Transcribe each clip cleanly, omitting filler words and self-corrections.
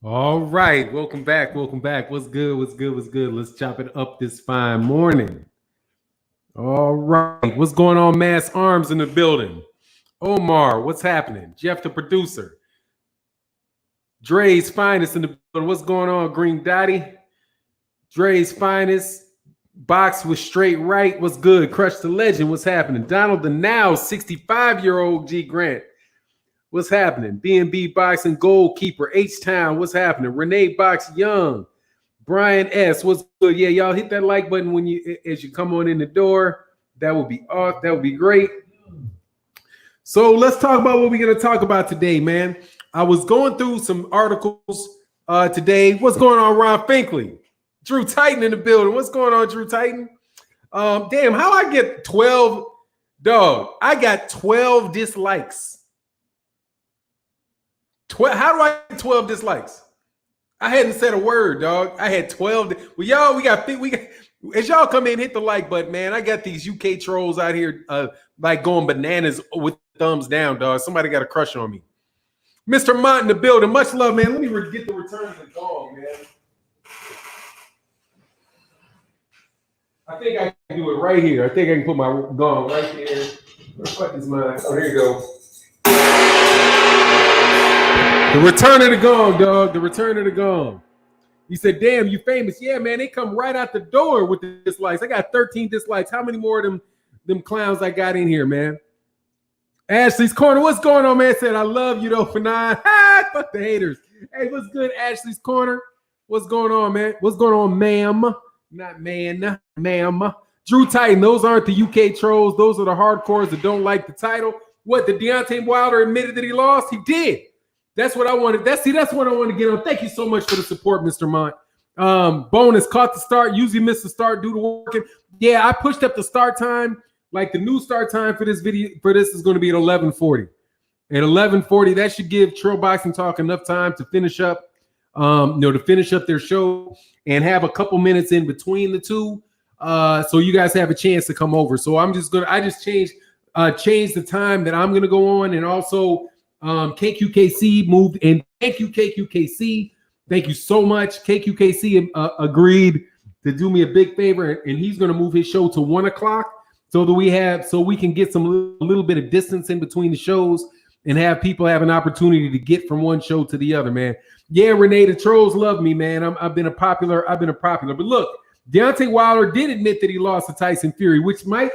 All right, welcome back. Welcome back. What's good? What's good? What's good? Let's chop it up this fine morning. All right, what's going on? Mass Arms in the building. Omar, what's happening? Jeff, the producer. Dre's finest in the building. What's going on? Green Dotty. Dre's finest. Box with straight right. What's good? Crush the legend. What's happening? Donald the now 65-year-old G Grant. What's happening? B&B Boxing Goalkeeper, H-Town, what's happening? Renee Box Young, Brian S, what's good? Yeah, y'all hit that like button when you as you come on in the door. That would be awesome. That would be great. So let's talk about what we're going to talk about today, man. I was going through some articles today. What's going on, Ron Finkley? Drew Titan in the building. What's going on, Drew Titan? Damn, how I get 12? Dog, I got 12 dislikes. How do I get 12 dislikes? I hadn't said a word, dog. I had 12. Well, y'all, we got as y'all come in, hit the like button, man. I got these UK trolls out here like going bananas with thumbs down, dog. Somebody got a crush on me. Mr. Mont in the building. Much love, man. Let me get the return of the dog, man. I think I can do it right here. I think I can put my gong right here. Where the fuck is mine? Oh, there you go. The return of the gong, dog. The return of the gong. He said, damn, you famous. Yeah, man, they come right out the door with the dislikes. I got 13 dislikes. How many more of them clowns I got in here, man? Ashley's Corner. What's going on, man? Said, I love you, though, Fannon. Fuck the haters. Hey, what's good, Ashley's Corner? What's going on, man? What's going on, ma'am? Not man, ma'am. Drew Titan. Those aren't the UK trolls. Those are the hardcores that don't like the title. What, the Deontay Wilder admitted that he lost? He did. That's what I wanted. That's what I want to get on. Thank you so much for the support, Mr. Mont. Bonus caught the start. Usually missed the start due to working. Yeah, I pushed up the start time. Like the new start time for this video is going to be at 11:40. At 11:40, that should give Trail Boxing Talk enough time to finish up, to finish up their show and have a couple minutes in between the two, so you guys have a chance to come over. So I just changed the time that I'm gonna go on, and also. KQKC moved in. Thank you, KQKC. Thank you so much. KQKC agreed to do me a big favor, and he's going to move his show to 1 o'clock so we can get a little bit of distance in between the shows and have people have an opportunity to get from one show to the other, man. Yeah, Renee, the trolls love me, man. I've been a popular. But look, Deontay Wilder did admit that he lost to Tyson Fury, which might,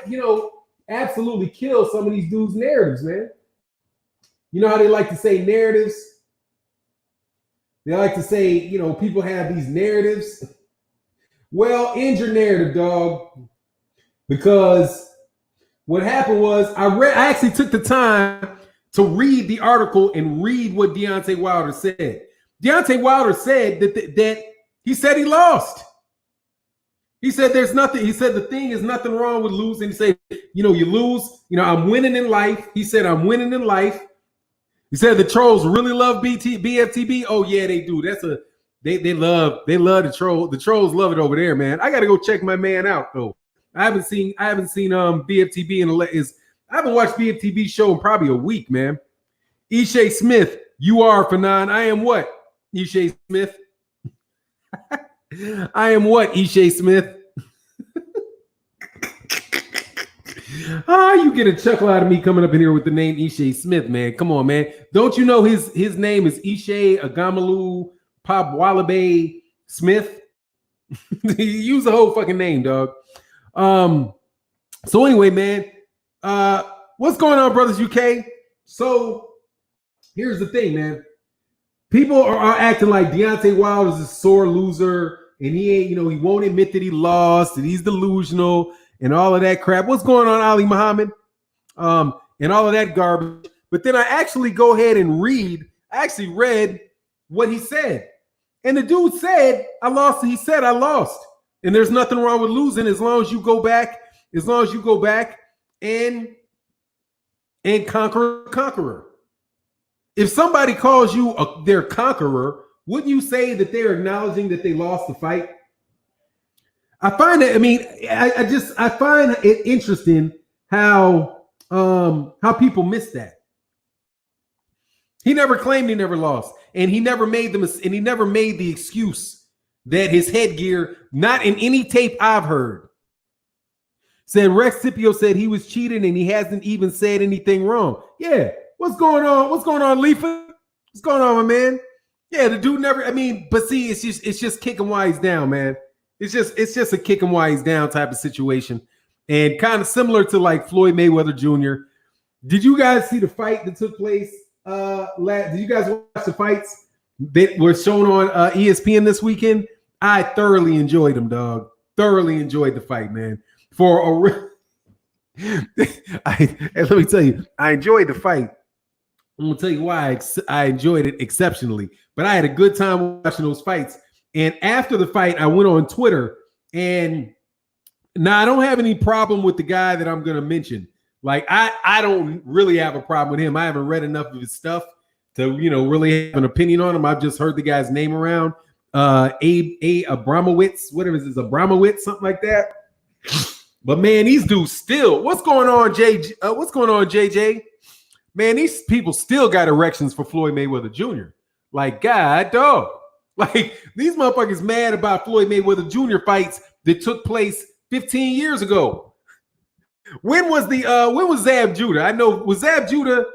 absolutely kill some of these dudes' narratives, man. You know how they like to say narratives? They like to say, people have these narratives. Well, end your narrative, dog. Because what happened was I actually took the time to read the article and read what Deontay Wilder said. Deontay Wilder said that he said he lost. He said there's nothing. He said the thing is nothing wrong with losing. He said, you lose. I'm winning in life. He said, I'm winning in life. He said the trolls really love BFTB. Oh yeah, they do. They love the troll. The trolls love it over there, man. I got to go check my man out though. I haven't seen BFTB I haven't watched BFTB show in probably a week, man. Ishay Smith, you are Fannon. I am what? Ishay Smith. I am what? Ishay Smith. You get a chuckle out of me coming up in here with the name Ishay Smith, man. Come on, man. Don't you know his name is Ishay Agamalu Pop Wallabe Smith? Use the whole fucking name, dog. So anyway, man, what's going on, Brothers UK? So here's the thing, man. People are acting like Deontay Wilder's a sore loser, and he ain't, he won't admit that he lost, and he's delusional. And all of that crap. What's going on, Ali Muhammad? And all of that garbage. But then I actually go ahead and read. I actually read what he said. And the dude said, I lost. He said, I lost. And there's nothing wrong with losing as long as you go back and conqueror. If somebody calls you their conqueror, wouldn't you say that they're acknowledging that they lost the fight? I find it. I find it interesting how people miss that. He never claimed he never lost, and he never made the excuse that his headgear, not in any tape I've heard, said Rex Scipio said he was cheating and he hasn't even said anything wrong. Yeah, what's going on? What's going on, Leafa? What's going on, my man? Yeah, the dude never. I mean, but see, it's just kick him while he's down, man. It's just a kick him while he's down type of situation, and kind of similar to like Floyd Mayweather Jr. Did you guys see the fight that took place? Did you guys watch the fights that were shown on ESPN this weekend? I thoroughly enjoyed them, dog. Thoroughly enjoyed the fight, man. Let me tell you, I enjoyed the fight. I'm gonna tell you why I enjoyed it exceptionally. But I had a good time watching those fights. And after the fight, I went on Twitter, and now I don't have any problem with the guy that I'm gonna mention. Like I don't really have a problem with him. I haven't read enough of his stuff to really have an opinion on him. I've just heard the guy's name around. Abe Abramowitz, whatever it is, Abramowitz, something like that. But man, these dudes still. What's going on, JJ? Man, these people still got erections for Floyd Mayweather Jr. Like, God, dog. Like, these motherfuckers mad about Floyd Mayweather Jr. fights that took place 15 years ago. When was Zab Judah? I know was Zab Judah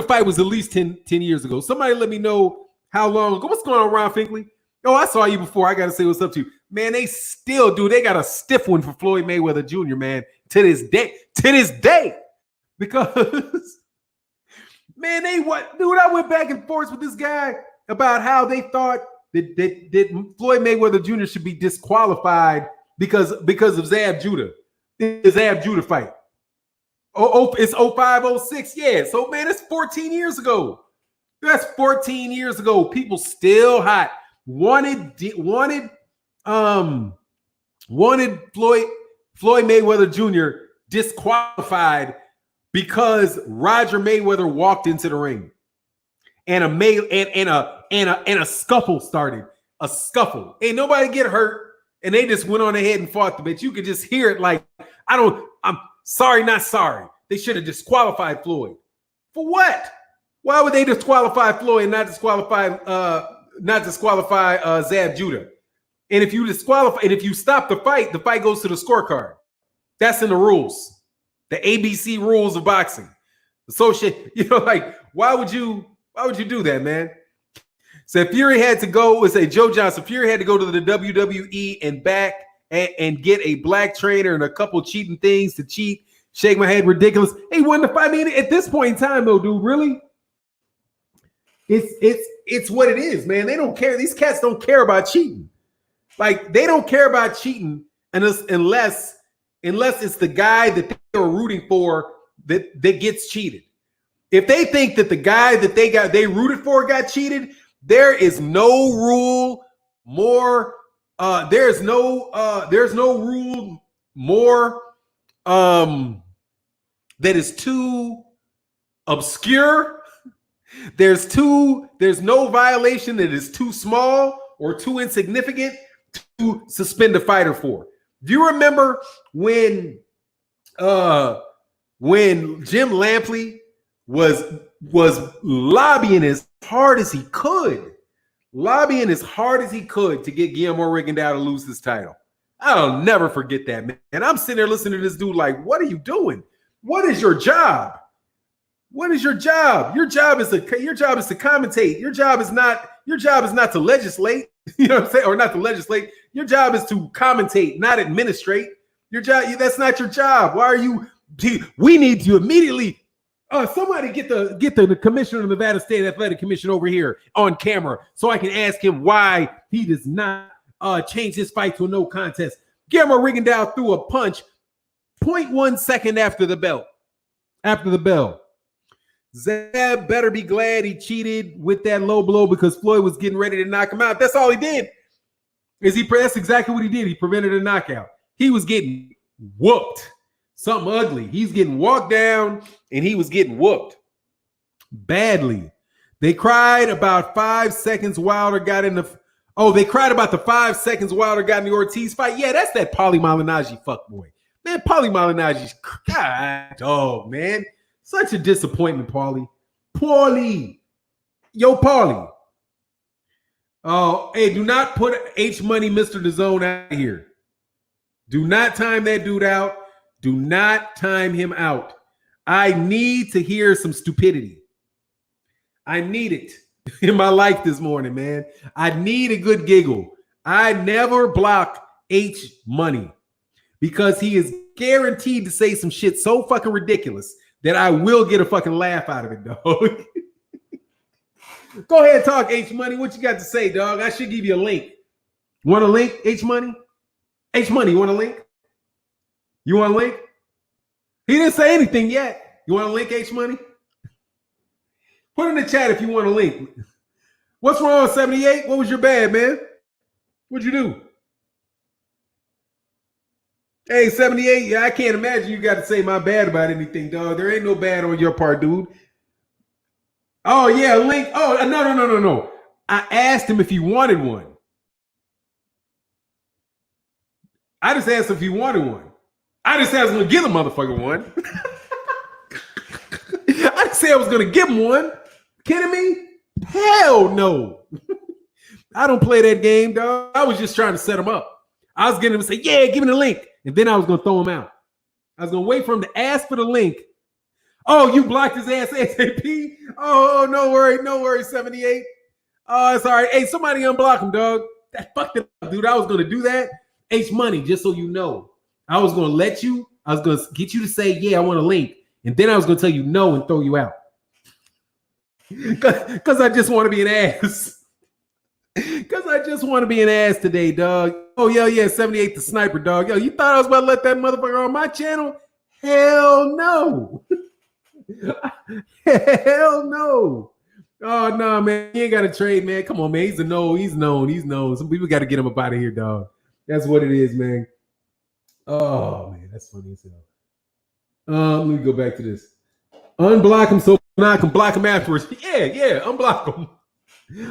fight was at least 10 years ago. Somebody let me know how long ago. What's going on, Ron Finkley? Oh, I saw you before. I gotta say what's up to you. Man, they still do. They got a stiff one for Floyd Mayweather Jr., man, to this day. Because man, dude, I went back and forth with this guy about how they thought that Floyd Mayweather Jr. should be disqualified because of Zab Judah. The Zab Judah fight. It's 05, 06. Yeah. So man, it's 14 years ago. That's 14 years ago. People still hot. Wanted Floyd Mayweather Jr. disqualified because Roger Mayweather walked into the ring and a scuffle started. A scuffle. Ain't nobody get hurt. And they just went on ahead and fought the bitch. You could just hear it like, I'm sorry, not sorry. They should have disqualified Floyd. For what? Why would they disqualify Floyd and not disqualify Zab Judah? And if you disqualify, and if you stop the fight goes to the scorecard. That's in the rules. The ABC rules of boxing. Like, why would you do that, man? So Fury had to go, Joe Johnson, Fury had to go to the WWE and back and get a black trainer and a couple cheating things to cheat. Shake my head, ridiculous. He won the fight. I mean, at this point in time, though, dude, really? It's what it is, man. They don't care. These cats don't care about cheating. Like, they don't care about cheating unless it's the guy that they were rooting for that gets cheated. If they think that the guy that they rooted for got cheated, there is no rule more. There's no rule more that is too obscure. There's no violation that is too small or too insignificant to suspend a fighter for. Do you remember when Jim Lampley was lobbying as hard as he could to get Guillermo Rigondeaux to lose his title? I'll never forget that, man. And I'm sitting there listening to this dude like, what are you doing? What is your job? What is your job? Your job is to commentate. Your job is not to legislate. You know what I'm saying? Or not to legislate. Your job is to commentate, not administrate. Your job, that's not your job. Why are you? We need to immediately. Somebody get the commissioner of the Nevada State Athletic Commission over here on camera so I can ask him why he does not change his fight to a no contest. Guillermo Rigondeaux threw a punch 0.1 second after the bell. Zab better be glad he cheated with that low blow because Floyd was getting ready to knock him out. That's all he did. That's exactly what he did. He prevented a knockout. He was getting whooped. Something ugly. He's getting walked down and he was getting whooped badly. They cried about 5 seconds Wilder got in the. Oh, they cried about the 5 seconds Wilder got in the Ortiz fight. Yeah, that's that Paulie Malignaggi fuckboy. Man, Paulie Malignaggi's God, man. Such a disappointment, Paulie. Paulie. Yo, Paulie. Oh, hey, do not put H Money Mr. DAZN out here. Do not time that dude out. Do not time him out. I need to hear some stupidity. I need it in my life this morning, man. I need a good giggle. I never block H Money because he is guaranteed to say some shit so fucking ridiculous that I will get a fucking laugh out of it, dog. Go ahead, talk H Money. What you got to say, dog? I should give you a link. Want a link, H Money? H Money, you want a link? You want a link? He didn't say anything yet. You want a link, H Money? Put in the chat if you want a link. What's wrong, 78? What was your bad, man? What'd you do? Hey, 78, yeah, I can't imagine you got to say my bad about anything, dog. There ain't no bad on your part, dude. Oh, yeah, link. Oh, no. I asked him if he wanted one. I just asked if he wanted one. I just asked him to give the motherfucker one. I didn't say I was going to give him one. Kidding me? Hell no. I don't play that game, dog. I was just trying to set him up. I was getting him to say, yeah, give me the link. And then I was going to throw him out. I was going to wait for him to ask for the link. Oh, you blocked his ass ASAP? Oh, no worry, 78. Oh, it's all right. Hey, somebody unblock him, dog. That fucked it up, dude. I was going to do that. H Money, just so you know. I was going to get you to say, yeah, I want a link. And then I was going to tell you no and throw you out. Because I just want to be an ass. Because I just want to be an ass today, dog. Oh, yeah, 78 the sniper, dog. Yo, you thought I was about to let that motherfucker on my channel? Hell no. Hell no. Oh, no, man. He ain't got to trade, man. Come on, man. He's known. Some people got to get him up out of here, dog. That's what it is, man. Oh, man. That's funny as hell. Let me go back to this. Unblock him so I can block him afterwards. Yeah, unblock him.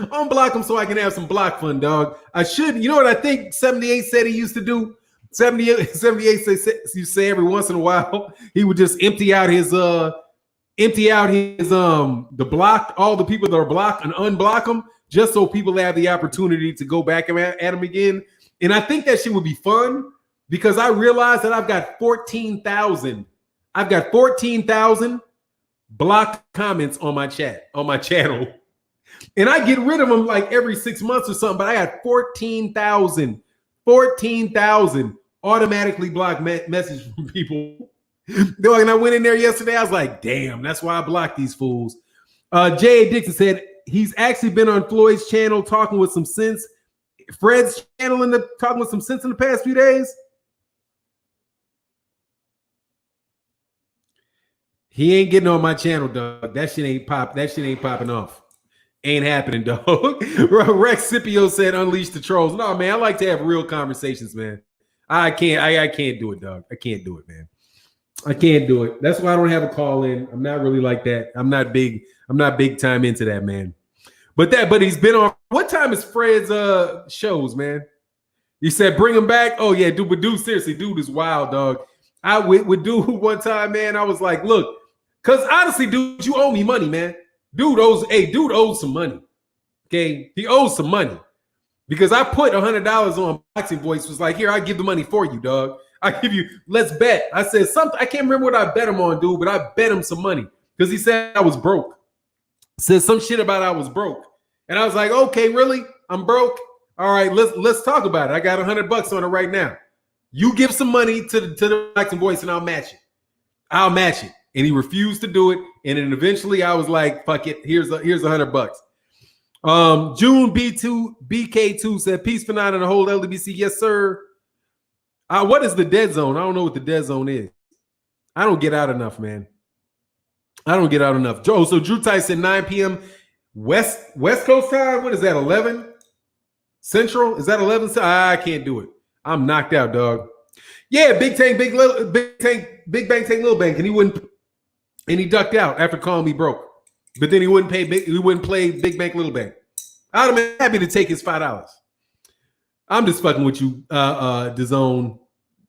Unblock him so I can have some block fun, dog. I should. You know what I think 78 said he used to do? 78 you say every once in a while he would just empty out his the block, all the people that are blocked, and unblock them just so people have the opportunity to go back at him again. And I think that shit would be fun because I realized that I've got 14,000 blocked comments on my channel. And I get rid of them like every 6 months or something, but I got 14,000 automatically blocked messages from people. And I went in there yesterday. I was like, damn, that's why I blocked these fools. J.A. Dixon said he's actually been on Floyd's channel talking with some sense. Fred's channel talking with some sense in the past few days. He ain't getting on my channel, dog. That shit ain't popping off. Ain't happening, dog. Rex Scipio said unleash the trolls. No, man, I like to have real conversations, man. I can't do it, dog. I can't do it, man. I can't do it. That's why I don't have a call in. I'm not really like that. I'm not big time into that, man. But he's been on. What time is Fred's shows, man? He said bring him back. Oh yeah, dude, seriously, dude is wild, dog. I with dude one time, man. I was like, look, because honestly, dude, you owe me money, man. Dude owes some money. Okay, he owes some money because I put $100 on Boxing Voice. Was like, here, I give the money for you, dog. I give you. Let's bet. I said something. I can't remember what I bet him on, dude, but I bet him some money because he said I was broke. Said some shit about I was broke, and I was like, okay, really? I'm broke. All right, let's talk about it. I got $100 on it right now. You give some money to the Boxing Voice, and I'll match it. And he refused to do it. And then eventually I was like, fuck it. Here's $100. June BK2 said, peace, Fannon, and the whole LWC. Yes, sir. What is the dead zone? I don't know what the dead zone is. I don't get out enough, man. I don't get out enough. So Drew Tyson, 9 p.m. West Coast time. What is that, 11 Central? Is that 11? I can't do it. I'm knocked out, dog. Yeah, Big Bang Tank, Little Bang. And he ducked out after calling me broke. But then he wouldn't play Big Bank Little Bank. I'd have been happy to take his $5. I'm just fucking with you, DAZN.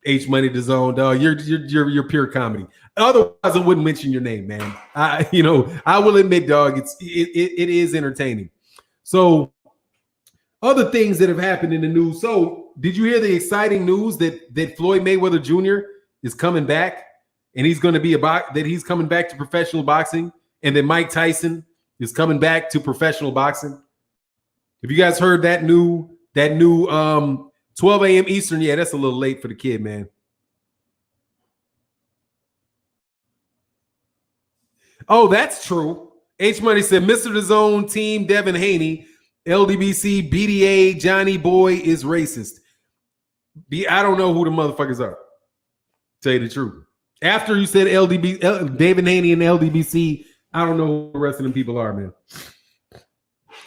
H Money the Zone, dog. You're pure comedy. Otherwise, I wouldn't mention your name, man. I will admit, dog, it is entertaining. So, other things that have happened in the news. So, did you hear the exciting news that Floyd Mayweather Jr. is coming back, and he's going to be he's coming back to professional boxing, and that Mike Tyson is coming back to professional boxing? Have you guys heard that new 12 a.m. Eastern? Yeah, that's a little late for the kid, man. Oh, that's true. H Money said, Mr. The Zone team, Devin Haney, LDBC, BDA, Johnny Boy is racist. I don't know who the motherfuckers are. Tell you the truth. After you said David Haney and LDBC, I don't know who the rest of them people are, man.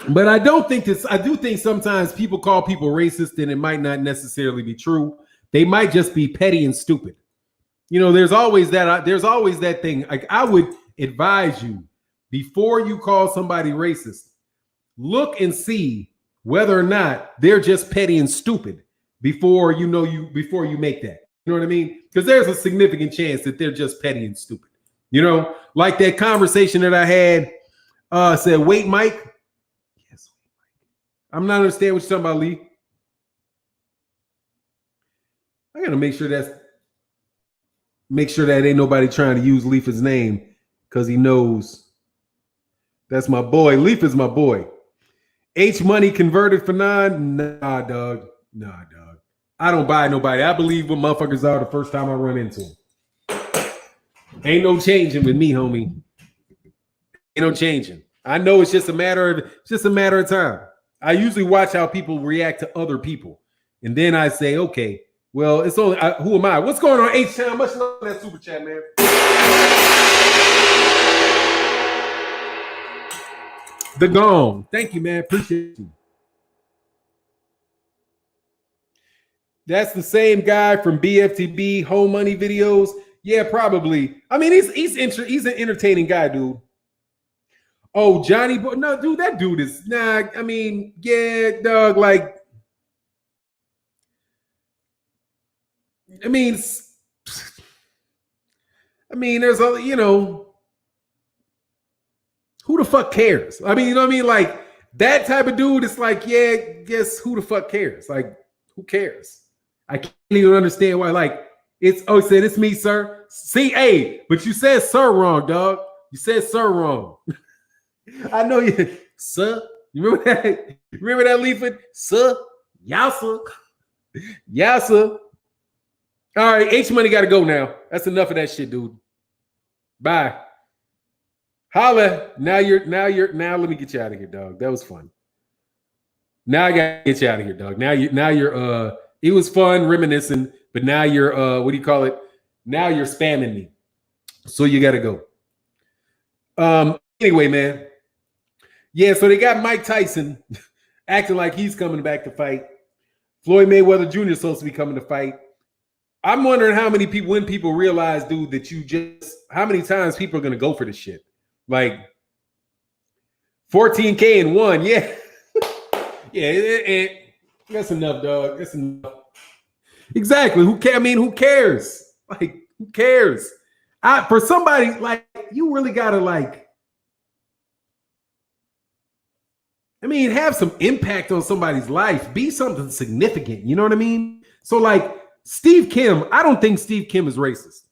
But I do think sometimes people call people racist and it might not necessarily be true. They might just be petty and stupid. There's always that thing. Like, I would advise you, before you call somebody racist, look and see whether or not they're just petty and stupid before you make that. You know what I mean? Because there's a significant chance that they're just petty and stupid. Like that conversation that I had said, wait, Mike. Yes, I'm not understanding what you're talking about, Lee. I gotta make sure that ain't nobody trying to use Leafa's name, because he knows that's my boy. Leaf is my boy. H Money converted for none. Nah, dog. I don't buy nobody. I believe what motherfuckers are the first time I run into them. Ain't no changing with me, homie. Ain't no changing. I know it's just a matter of time. I usually watch how people react to other people, and then I say, okay, well, it's only who am I? What's going on, H-Town? Much love for that super chat, man. The Gong. Thank you, man. Appreciate you. That's the same guy from BFTB Home Money videos. Yeah, probably. I mean, he's an entertaining guy, dude. Oh, Johnny Boy. No, dude, that dude is I mean, yeah, dog. Like, I mean, there's a who the fuck cares? I mean, you know what I mean? Like, that type of dude, it's like, yeah, guess who the fuck cares? Like, who cares? I can't even understand why. Like, it said, it's me, sir. C-A, but you said sir wrong, dog. You said sir wrong. I know you, sir. You remember that? Remember that, Leaford? Sir? Yassa. Yassa. All right, H Money got to go now. That's enough of that shit, dude. Bye. Holla. Now let me get you out of here, dog. That was fun. Now I gotta get you out of here, dog. Now you're it was fun reminiscing, but now you're what do you call it? Now you're spamming me. So you gotta go. Anyway, man. Yeah, so they got Mike Tyson acting like he's coming back to fight. Floyd Mayweather Jr. is supposed to be coming to fight. I'm wondering when people realize, dude, that how many times people are gonna go for this shit. Like 14K in one, yeah. Yeah, that's enough, dog. That's enough. Exactly. Who cares? Like, who cares? For somebody, like, you really gotta, like, have some impact on somebody's life. Be something significant. You know what I mean? So, like, Steve Kim, I don't think Steve Kim is racist.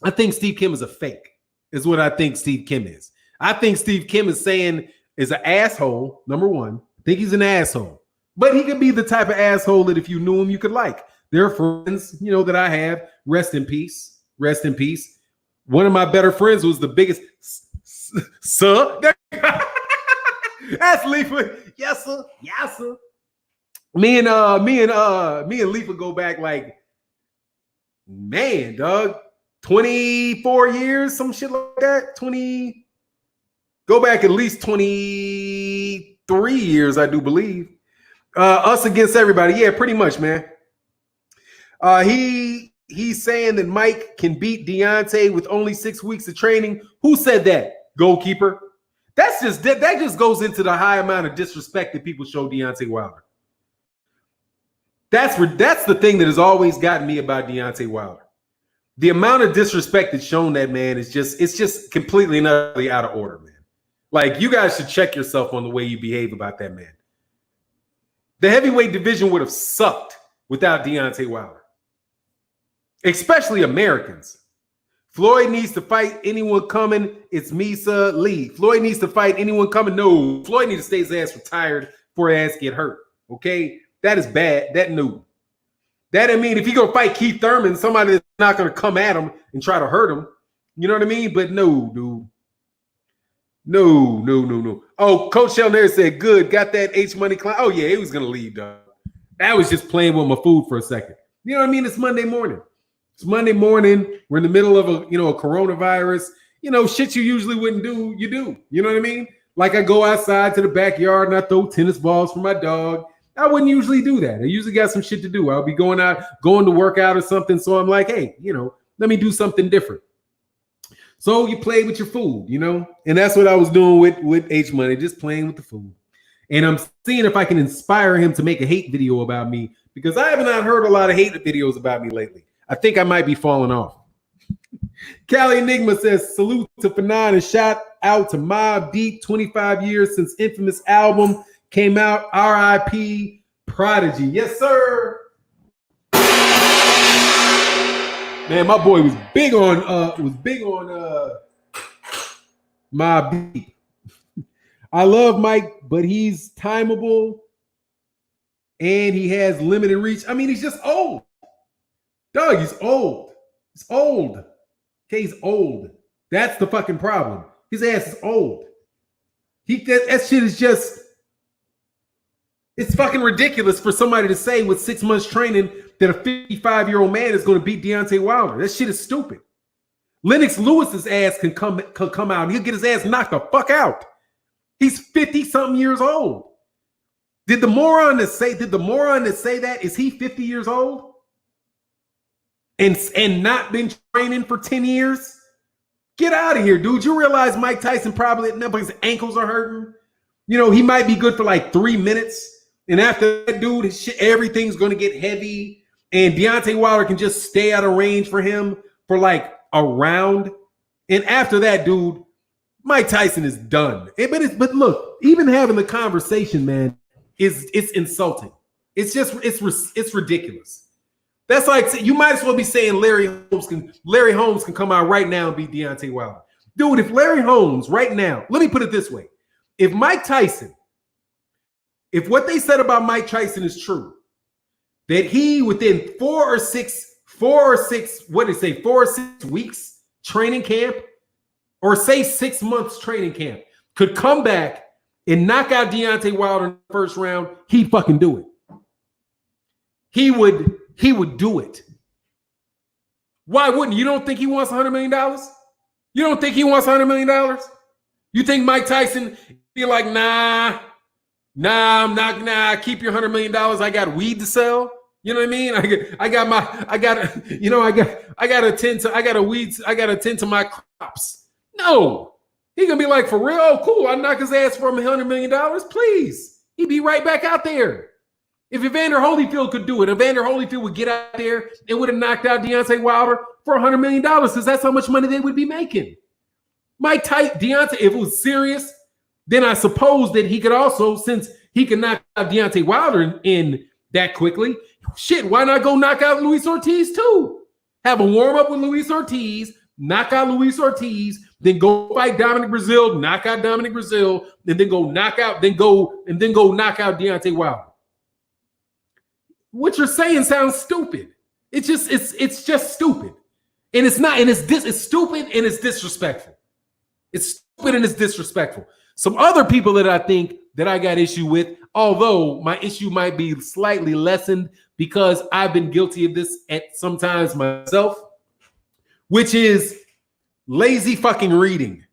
I think Steve Kim is a fake, is what I think Steve Kim is. I think Steve Kim is an asshole, number one. I think he's an asshole. But he could be the type of asshole that if you knew him, you could like. There are friends, that I have. Rest in peace. Rest in peace. One of my better friends was the biggest sir. That's Leafa. Yes, sir. Yes, sir. Me and Leafa go back like, man, dog, 24 years, some shit like that. Go back at least 23 years, I do believe. Us against everybody. Yeah, pretty much, man. He's saying that Mike can beat Deontay with only 6 weeks of training. Who said that? Goalkeeper. That just goes into the high amount of disrespect that people show Deontay Wilder. That's the thing that has always gotten me about Deontay Wilder. The amount of disrespect that's shown that man is just completely and utterly out of order, man. Like, you guys should check yourself on the way you behave about that man. The heavyweight division would have sucked without Deontay Wilder, especially Americans. Floyd needs to fight anyone coming. It's Misa Lee. Floyd needs to fight anyone coming. No, Floyd needs to stay his ass retired before his ass get hurt. Okay, that is bad. That new. That I mean, if he gonna fight Keith Thurman, somebody that's not gonna come at him and try to hurt him. You know what I mean? But no, dude. No. Oh, Coach Shelner said, good. Got that H Money client. Oh, yeah, he was gonna leave, dog. That was just playing with my food for a second. You know what I mean? It's Monday morning. It's Monday morning. We're in the middle of a coronavirus. Shit you usually wouldn't do, you do. You know what I mean? Like, I go outside to the backyard and I throw tennis balls for my dog. I wouldn't usually do that. I usually got some shit to do. I'll be going to work out or something. So I'm like, hey, let me do something different. So you play with your food, and that's what I was doing with H Money, just playing with the food. And I'm seeing if I can inspire him to make a hate video about me, because I have not heard a lot of hate videos about me lately. I think I might be falling off. Cali Enigma says, salute to Fannon and shout out to Mobb Deep, 25 years since Infamous album came out. R.I.P. Prodigy. Yes, sir. Man, my boy was big on Mobb Deep. I love Mike, but he's timeable and he has limited reach. I mean, he's just old. Dog, he's old. He's old. Okay, he's old. That's the fucking problem. His ass is old. That shit is just, it's fucking ridiculous for somebody to say with 6 months training that a 55-year-old man is going to beat Deontay Wilder. That shit is stupid. Lennox Lewis's ass can come out and he'll get his ass knocked the fuck out. He's 50-something years old. Did the moron that say that, is he 50 years old? And not been training for 10 years? Get out of here, dude. You realize Mike Tyson probably his ankles are hurting? He might be good for like 3 minutes. And after that, dude, his shit, everything's going to get heavy. And Deontay Wilder can just stay out of range for him for like a round. And after that, dude, Mike Tyson is done. But look, even having the conversation, man, it's insulting. It's ridiculous. That's like, you might as well be saying Larry Holmes can come out right now and beat Deontay Wilder. Dude, if Larry Holmes right now, let me put it this way. If what they said about Mike Tyson is true, that he within 4 or 6 weeks training camp, or say 6 months training camp, could come back and knock out Deontay Wilder in the first round, he'd fucking do it. He would do it. Why wouldn't you? Don't think he wants $100 million? You don't think he wants $100 million? You think Mike Tyson be like, nah, I'm not, keep your $100 million. I got weed to sell. You know what I mean? I got to attend to my crops. No, he gonna be like, for real? Oh, cool. I knock his ass for $100 million. Please. He'd be right back out there. If Evander Holyfield could do it, Evander Holyfield would get out there and would have knocked out Deontay Wilder for $100 million, because that's how much money they would be making. Deontay, if it was serious, then I suppose that he could also, since he can knock out Deontay Wilder in that quickly, shit, why not go knock out Luis Ortiz too? Have a warm-up with Luis Ortiz, knock out Luis Ortiz, then go fight Dominic Breazeale, knock out Dominic Breazeale, and then go knock out Deontay Wilder. What you're saying sounds stupid. It's just stupid. And it's not, and it's stupid and it's disrespectful. It's stupid and it's disrespectful. Some other people that I think that I got issue with, although my issue might be slightly lessened because I've been guilty of this at sometimes myself, which is lazy fucking reading.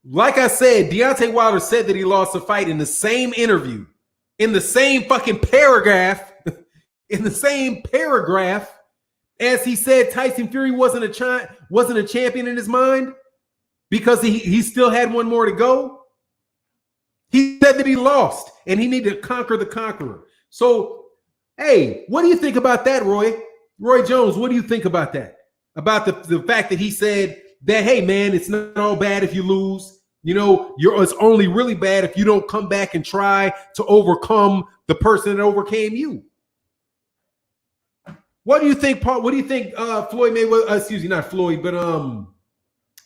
Like I said, Deontay Wilder said that he lost a fight in the same interview, in the same fucking paragraph, as he said Tyson Fury wasn't a champion in his mind because he still had one more to go. He said that he lost and he needed to conquer the conqueror. So Hey, what do you think about that, Roy? Roy Jones, what do you think about that? About the fact that he said that, hey, man, it's not all bad if you lose. You know, it's only really bad if you don't come back and try to overcome the person that overcame you. What do you think, Paul? What do you think Floyd Mayweather, excuse me, not Floyd, but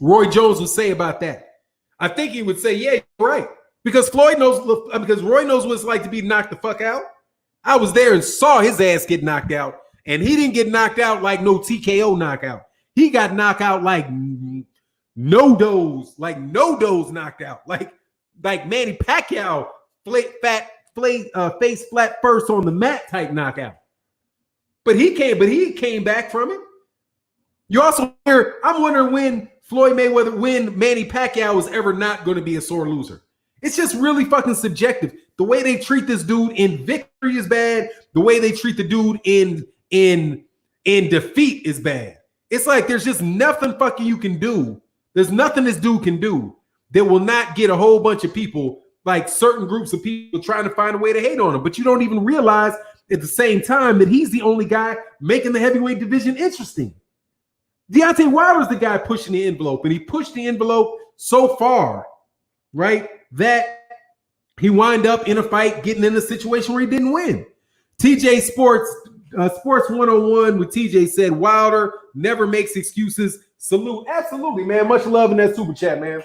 Roy Jones would say about that? I think he would say, yeah, you're right. Because Roy knows what it's like to be knocked the fuck out. I was there and saw his ass get knocked out. And he didn't get knocked out like no TKO knockout. He got knocked out like no-dos knocked out. Like Manny Pacquiao, face flat first on the mat type knockout. But he came back from it. You also hear, I'm wondering when Manny Pacquiao is ever not going to be a sore loser. It's just really fucking subjective. The way they treat this dude in victory is bad. The way they treat the dude in defeat is bad. It's like there's just nothing fucking you can do. There's nothing this dude can do that will not get a whole bunch of people, like certain groups of people, trying to find a way to hate on him. But you don't even realize at the same time that he's the only guy making the heavyweight division interesting. Deontay Wilder's the guy pushing the envelope, and he pushed the envelope so far, right, that he wind up in a fight, getting in a situation where he didn't win. TJ Sports 101 with TJ said, Wilder never makes excuses. Salute. Absolutely, man. Much love in that super chat, man.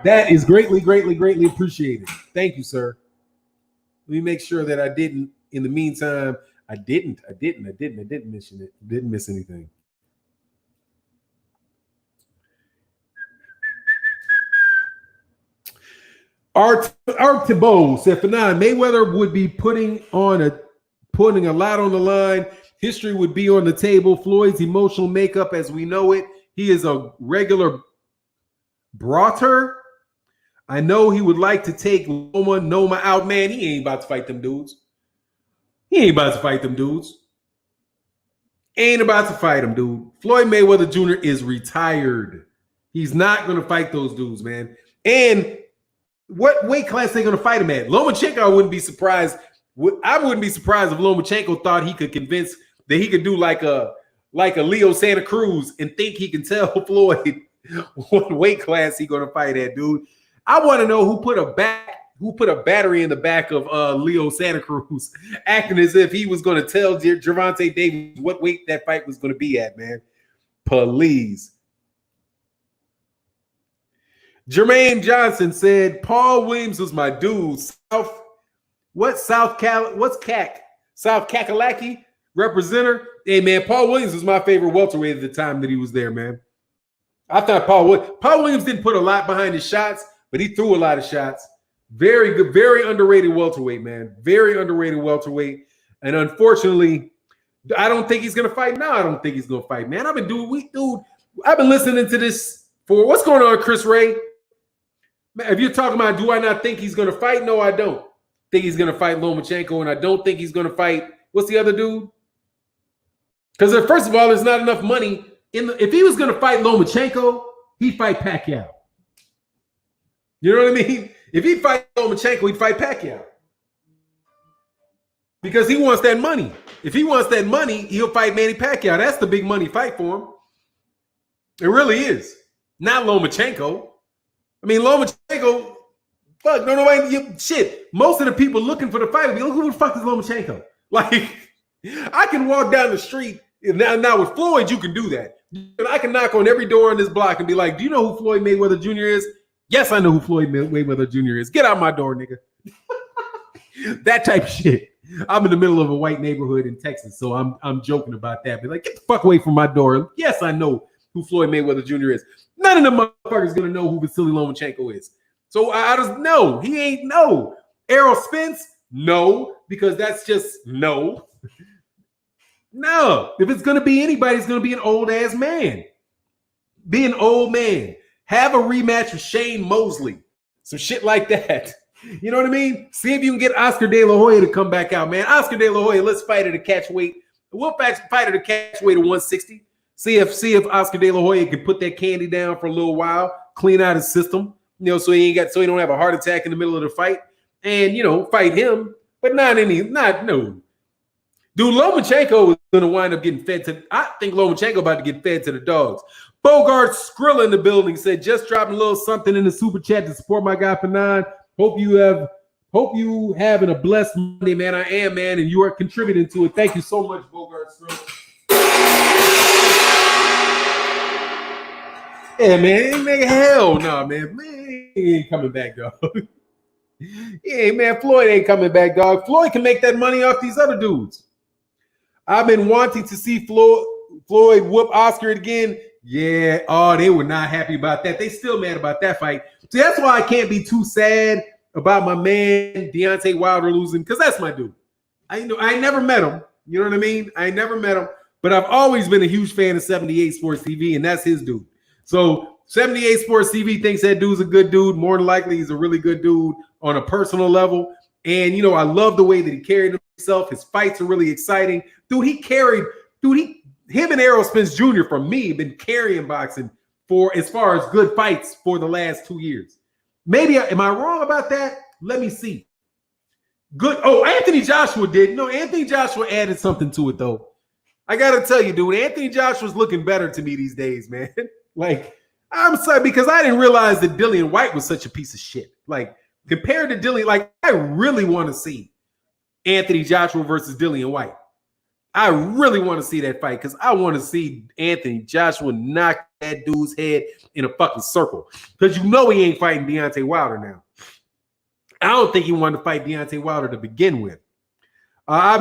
That is greatly, greatly, greatly appreciated. Thank you, sir. Let me make sure that I didn't, in the meantime, I didn't mention it. Didn't miss anything. Art Thibault said, Fannon, Mayweather would be putting a lot on the line. History would be on the table. Floyd's emotional makeup as we know it. He is a regular brawler. I know he would like to take Noma out. Man, he ain't about to fight them dudes. Ain't about to fight them, dude. Floyd Mayweather Jr. is retired. He's not going to fight those dudes, man. And what weight class they going to fight him at? Lomachenko, I wouldn't be surprised. I wouldn't be surprised if Lomachenko thought he could convince that he could do like a Leo Santa Cruz and think he can tell Floyd what weight class he going to fight at, dude. I want to know who put a battery in the back of Leo Santa Cruz, acting as if he was going to tell Gervonta Davis what weight that fight was going to be at, man. Please. Jermaine Johnson said, Paul Williams was my dude. South Kakalaki representative. Hey, man, Paul Williams was my favorite welterweight at the time that he was there, man. I thought Paul Williams didn't put a lot behind his shots, but he threw a lot of shots. Very good, very underrated welterweight, man. Very underrated welterweight. And unfortunately, I don't think he's gonna fight. No, I don't think he's gonna fight, man. I've been listening to this for what's going on, Chris Ray. Man, if you're talking about do I not think he's gonna fight? No, I don't think he's gonna fight Lomachenko, and I don't think he's gonna fight what's the other dude? Because first of all, there's not enough money if he was gonna fight Lomachenko, he'd fight Pacquiao. You know what I mean? If he fight Lomachenko, he'd fight Pacquiao. Because he wants that money. If he wants that money, he'll fight Manny Pacquiao. That's the big money fight for him. It really is. Not Lomachenko. I mean, Lomachenko, fuck, no way. Shit. Most of the people looking for the fight will be, who the fuck is Lomachenko? Like, I can walk down the street. Now with Floyd, you can do that. I can knock on every door on this block and be like, do you know who Floyd Mayweather Jr. is? Yes, I know who Floyd Mayweather Jr. is. Get out my door, nigga. That type of shit. I'm in the middle of a white neighborhood in Texas, so I'm joking about that. Be like, get the fuck away from my door. Yes, I know who Floyd Mayweather Jr. is. None of them motherfuckers gonna know who Vasily Lomachenko is. So I just know he ain't no. Errol Spence, no, because that's just no. No, if it's gonna be anybody, it's gonna be an old ass man. Be an old man. Have a rematch with Shane Mosley. Some shit like that. You know what I mean? See if you can get Oscar De La Hoya to come back out, man. Oscar De La Hoya, let's fight at a catch weight. We'll fight at a catch weight of 160. See if Oscar De La Hoya can put that candy down for a little while, clean out his system, so he don't have a heart attack in the middle of the fight. and fight him, but no. Dude, Lomachenko is going to wind up getting fed to. I think Lomachenko about to get fed to the dogs. Bogart Skrilla in the building said, just dropping a little something in the super chat to support my guy Fannon. Hope you having a blessed Monday, man. I am, man, and you are contributing to it. Thank you so much, Bogart Skrilla. Yeah, man, nigga, hell no, man. He ain't coming back, dog. Yeah, man, Floyd ain't coming back, dog. Floyd can make that money off these other dudes. I've been wanting to see Floyd whoop Oscar again. Yeah, they were not happy about that. They still mad about that fight. So that's why I can't be too sad about my man Deontay Wilder losing, because that's my dude. I never met him. You know what I mean? I never met him, but I've always been a huge fan of 78 Sports TV, and that's his dude. So 78 Sports TV thinks that dude's a good dude. More than likely, he's a really good dude on a personal level. And, I love the way that he carried himself. His fights are really exciting. Him and Errol Spence Jr. for me have been carrying boxing for as far as good fights for the last 2 years. Maybe, am I wrong about that? Let me see. Good. Oh, Anthony Joshua did. No, Anthony Joshua added something to it, though. I got to tell you, dude, Anthony Joshua's looking better to me these days, man. Like, I'm sorry, because I didn't realize that Dillian White was such a piece of shit. Like, compared to Dillian, like, I really want to see Anthony Joshua versus Dillian White. I really want to see that fight because I want to see Anthony Joshua knock that dude's head in a fucking circle. Because he ain't fighting Deontay Wilder now. I don't think he wanted to fight Deontay Wilder to begin with. I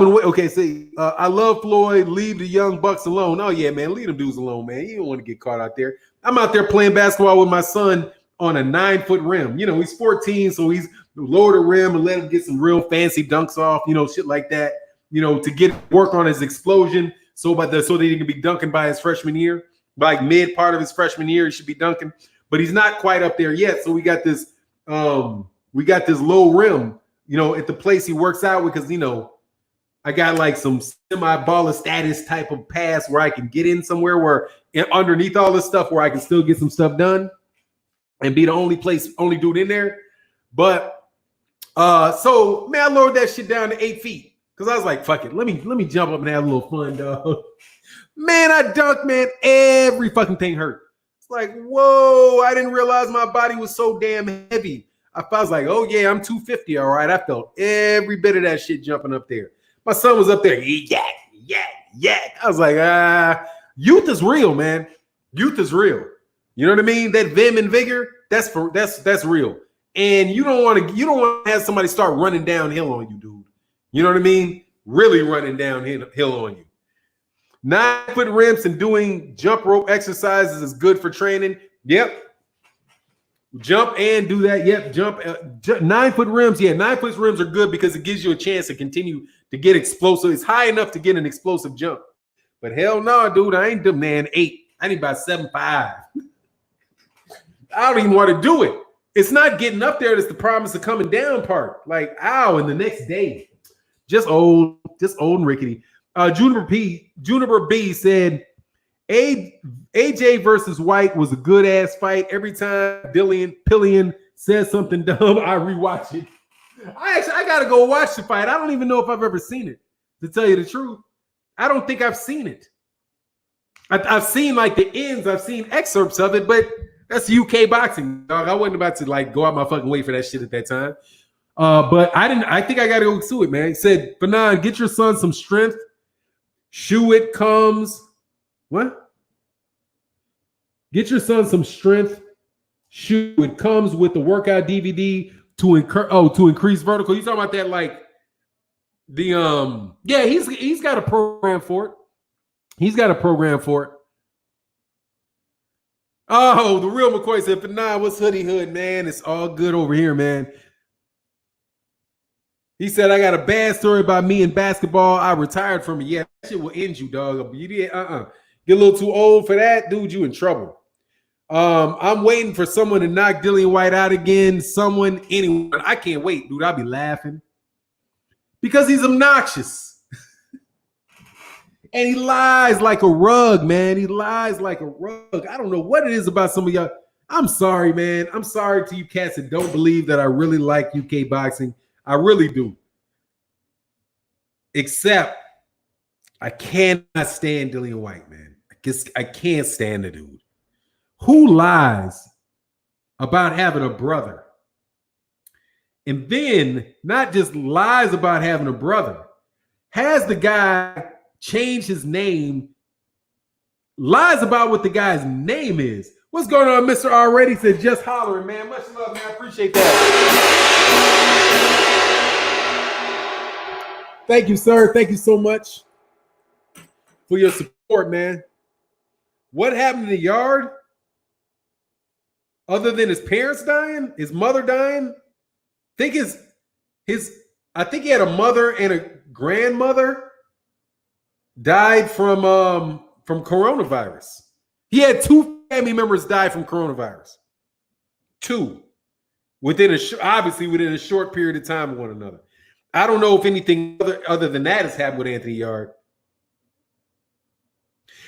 love Floyd. Leave the young bucks alone. Oh, yeah, man. Leave them dudes alone, man. You don't want to get caught out there. I'm out there playing basketball with my son on a 9-foot rim. He's 14, so he's lower the rim and let him get some real fancy dunks off, shit like that, to get work on his explosion so that he can be dunking by his freshman year. Like mid part of his freshman year, he should be dunking. But he's not quite up there yet. So we got this low rim, at the place he works out with, because I got like some semi-baller status type of pass where I can get in somewhere where underneath all this stuff where I can still get some stuff done and be the only dude in there. But so man, I lowered that shit down to 8 feet because I was like, fuck it, let me jump up and have a little fun, dog. Man, I dunked, man. Every fucking thing hurt. It's like, whoa, I didn't realize my body was so damn heavy. I was like, oh yeah, I'm 250, all right. I felt every bit of that shit jumping up there. My son was up there, yak. I was like, youth is real, man. Youth is real. You know what I mean? That vim and vigor, that's real. And you don't want to have somebody start running downhill on you, dude. You know what I mean? Really running downhill on you. 9-foot rims and doing jump rope exercises is good for training. Yep. Jump and do that. Yep. Jump 9-foot rims. Yeah, 9-foot rims are good because it gives you a chance to continue to get explosive. It's high enough to get an explosive jump. But hell no, dude, I ain't them, man. 8. I need about 7.5. I don't even want to do it. It's not getting up there. That's the promise of coming down part. Like, ow, and the next day. Just old and rickety. Juniper B said, AJ versus White was a good ass fight. Every time Pillion says something dumb, I rewatch it. I gotta go watch the fight. I don't even know if I've ever seen it. To tell you the truth, I don't think I've seen it. I've seen like the ends. I've seen excerpts of it, but that's UK boxing, dog. I wasn't about to like go out my fucking way for that shit at that time. But I didn't. I think I gotta go to it, man. He said, Fannon, get your son some strength. Shoe it comes. What? Get your son some strength. Shoe it comes with the workout DVD to increase vertical. You talking about that like the yeah, he's got a program for it. He's got a program for it. Oh, the real McCoy said, Fannon, what's hoodie hood, man? It's all good over here, man. He said, I got a bad story about me in basketball. I retired from it. Yeah, that shit will end you, dog. You did, Get a little too old for that, dude. You in trouble. I'm waiting for someone to knock Dillian White out again. Anyone. I can't wait, dude. I'll be laughing because he's obnoxious. And he lies like a rug, man. He lies like a rug. I don't know what it is about some of y'all. I'm sorry, man. I'm sorry to you cats that don't believe that I really like UK boxing. I really do. Except I cannot stand Dillian White, man. I can't stand the dude. Who lies about having a brother? And then not just lies about having a brother, has the guy change his name, lies about what the guy's name is. What's going on, Mr. Already said just hollering, man. Much love, man. I appreciate that. Thank you, sir. Thank you so much for your support, man. What happened in the yard? Other than his parents dying, his mother dying? I think I think he had a mother and a grandmother died from coronavirus. He had 2 family members die from coronavirus. 2. Obviously within a short period of time of one another. I don't know if anything other than that has happened with Anthony Yard.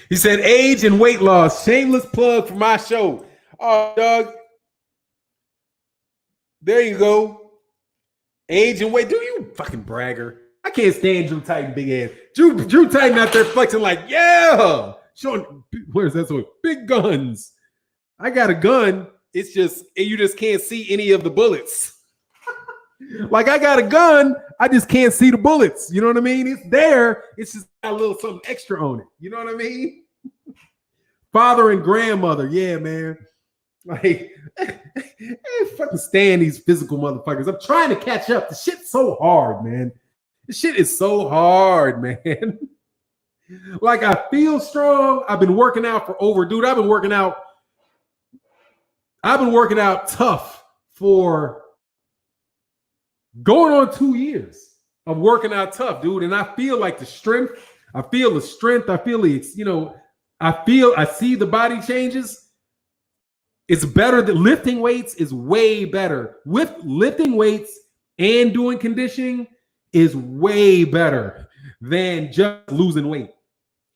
He said age and weight loss. Shameless plug for my show. Oh, Doug. There you go. Age and weight. Do you fucking bragger? I can't stand Drew Titan big ass. Drew Titan out there flexing like, yeah. Showing, where's that so? Big guns. I got a gun. It's just, you just can't see any of the bullets. Like I got a gun. I just can't see the bullets. You know what I mean? It's there. It's just got a little something extra on it. You know what I mean? Father and grandmother. Yeah, man. Like, I fucking stand these physical motherfuckers. I'm trying to catch up. The shit's so hard, man. This shit is so hard, man. Like, I feel strong. I've been working out for dude. I've been working out tough for going on 2 years of working out tough, dude. And I feel like the strength. I feel the strength. I feel it's, I see the body changes. It's better than lifting weights is way better. With lifting weights and doing conditioning is way better than just losing weight.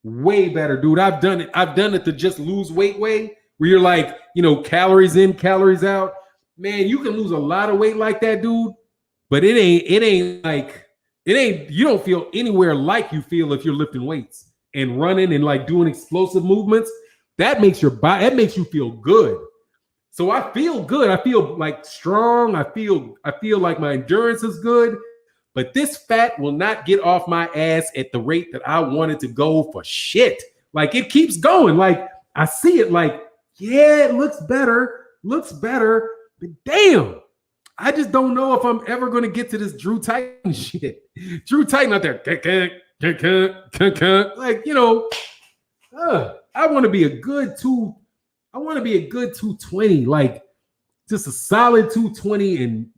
Way better, dude. I've done it. I've done it to just lose weight way, where you're like, calories in, calories out. Man, you can lose a lot of weight like that, dude. But it ain't, you don't feel anywhere like you feel if you're lifting weights and running and like doing explosive movements. That makes your body, that makes you feel good. So I feel good. I feel like strong. I feel like my endurance is good. But this fat will not get off my ass at the rate that I wanted to go for shit. Like it keeps going. Like I see it like, yeah, it looks better. But damn, I just don't know if I'm ever going to get to this Drew Titan shit. Drew Titan out there. Like, I want to be a good 220, like just a solid 220 and,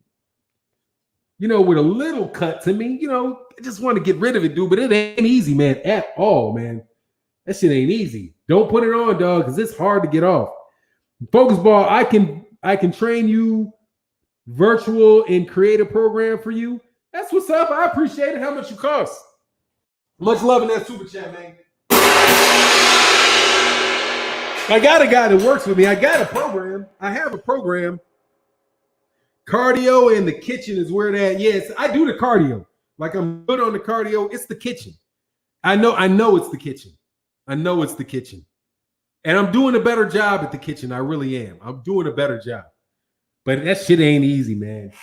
with a little cut to me, I just want to get rid of it, dude. But it ain't easy, man, at all, man. That shit ain't easy. Don't put it on, dog, because it's hard to get off. Focus Ball, I can train you virtual and create a program for you. That's what's up. I appreciate it. How much you cost? Much love in that super chat, man. I got a guy that works with me. I got a program. I have a program. Cardio in the kitchen is where that. Yes, I do the cardio. Like I'm good on the cardio. It's the kitchen. I know it's the kitchen. I know it's the kitchen. And I'm doing a better job at the kitchen. I really am. I'm doing a better job. But that shit ain't easy, man.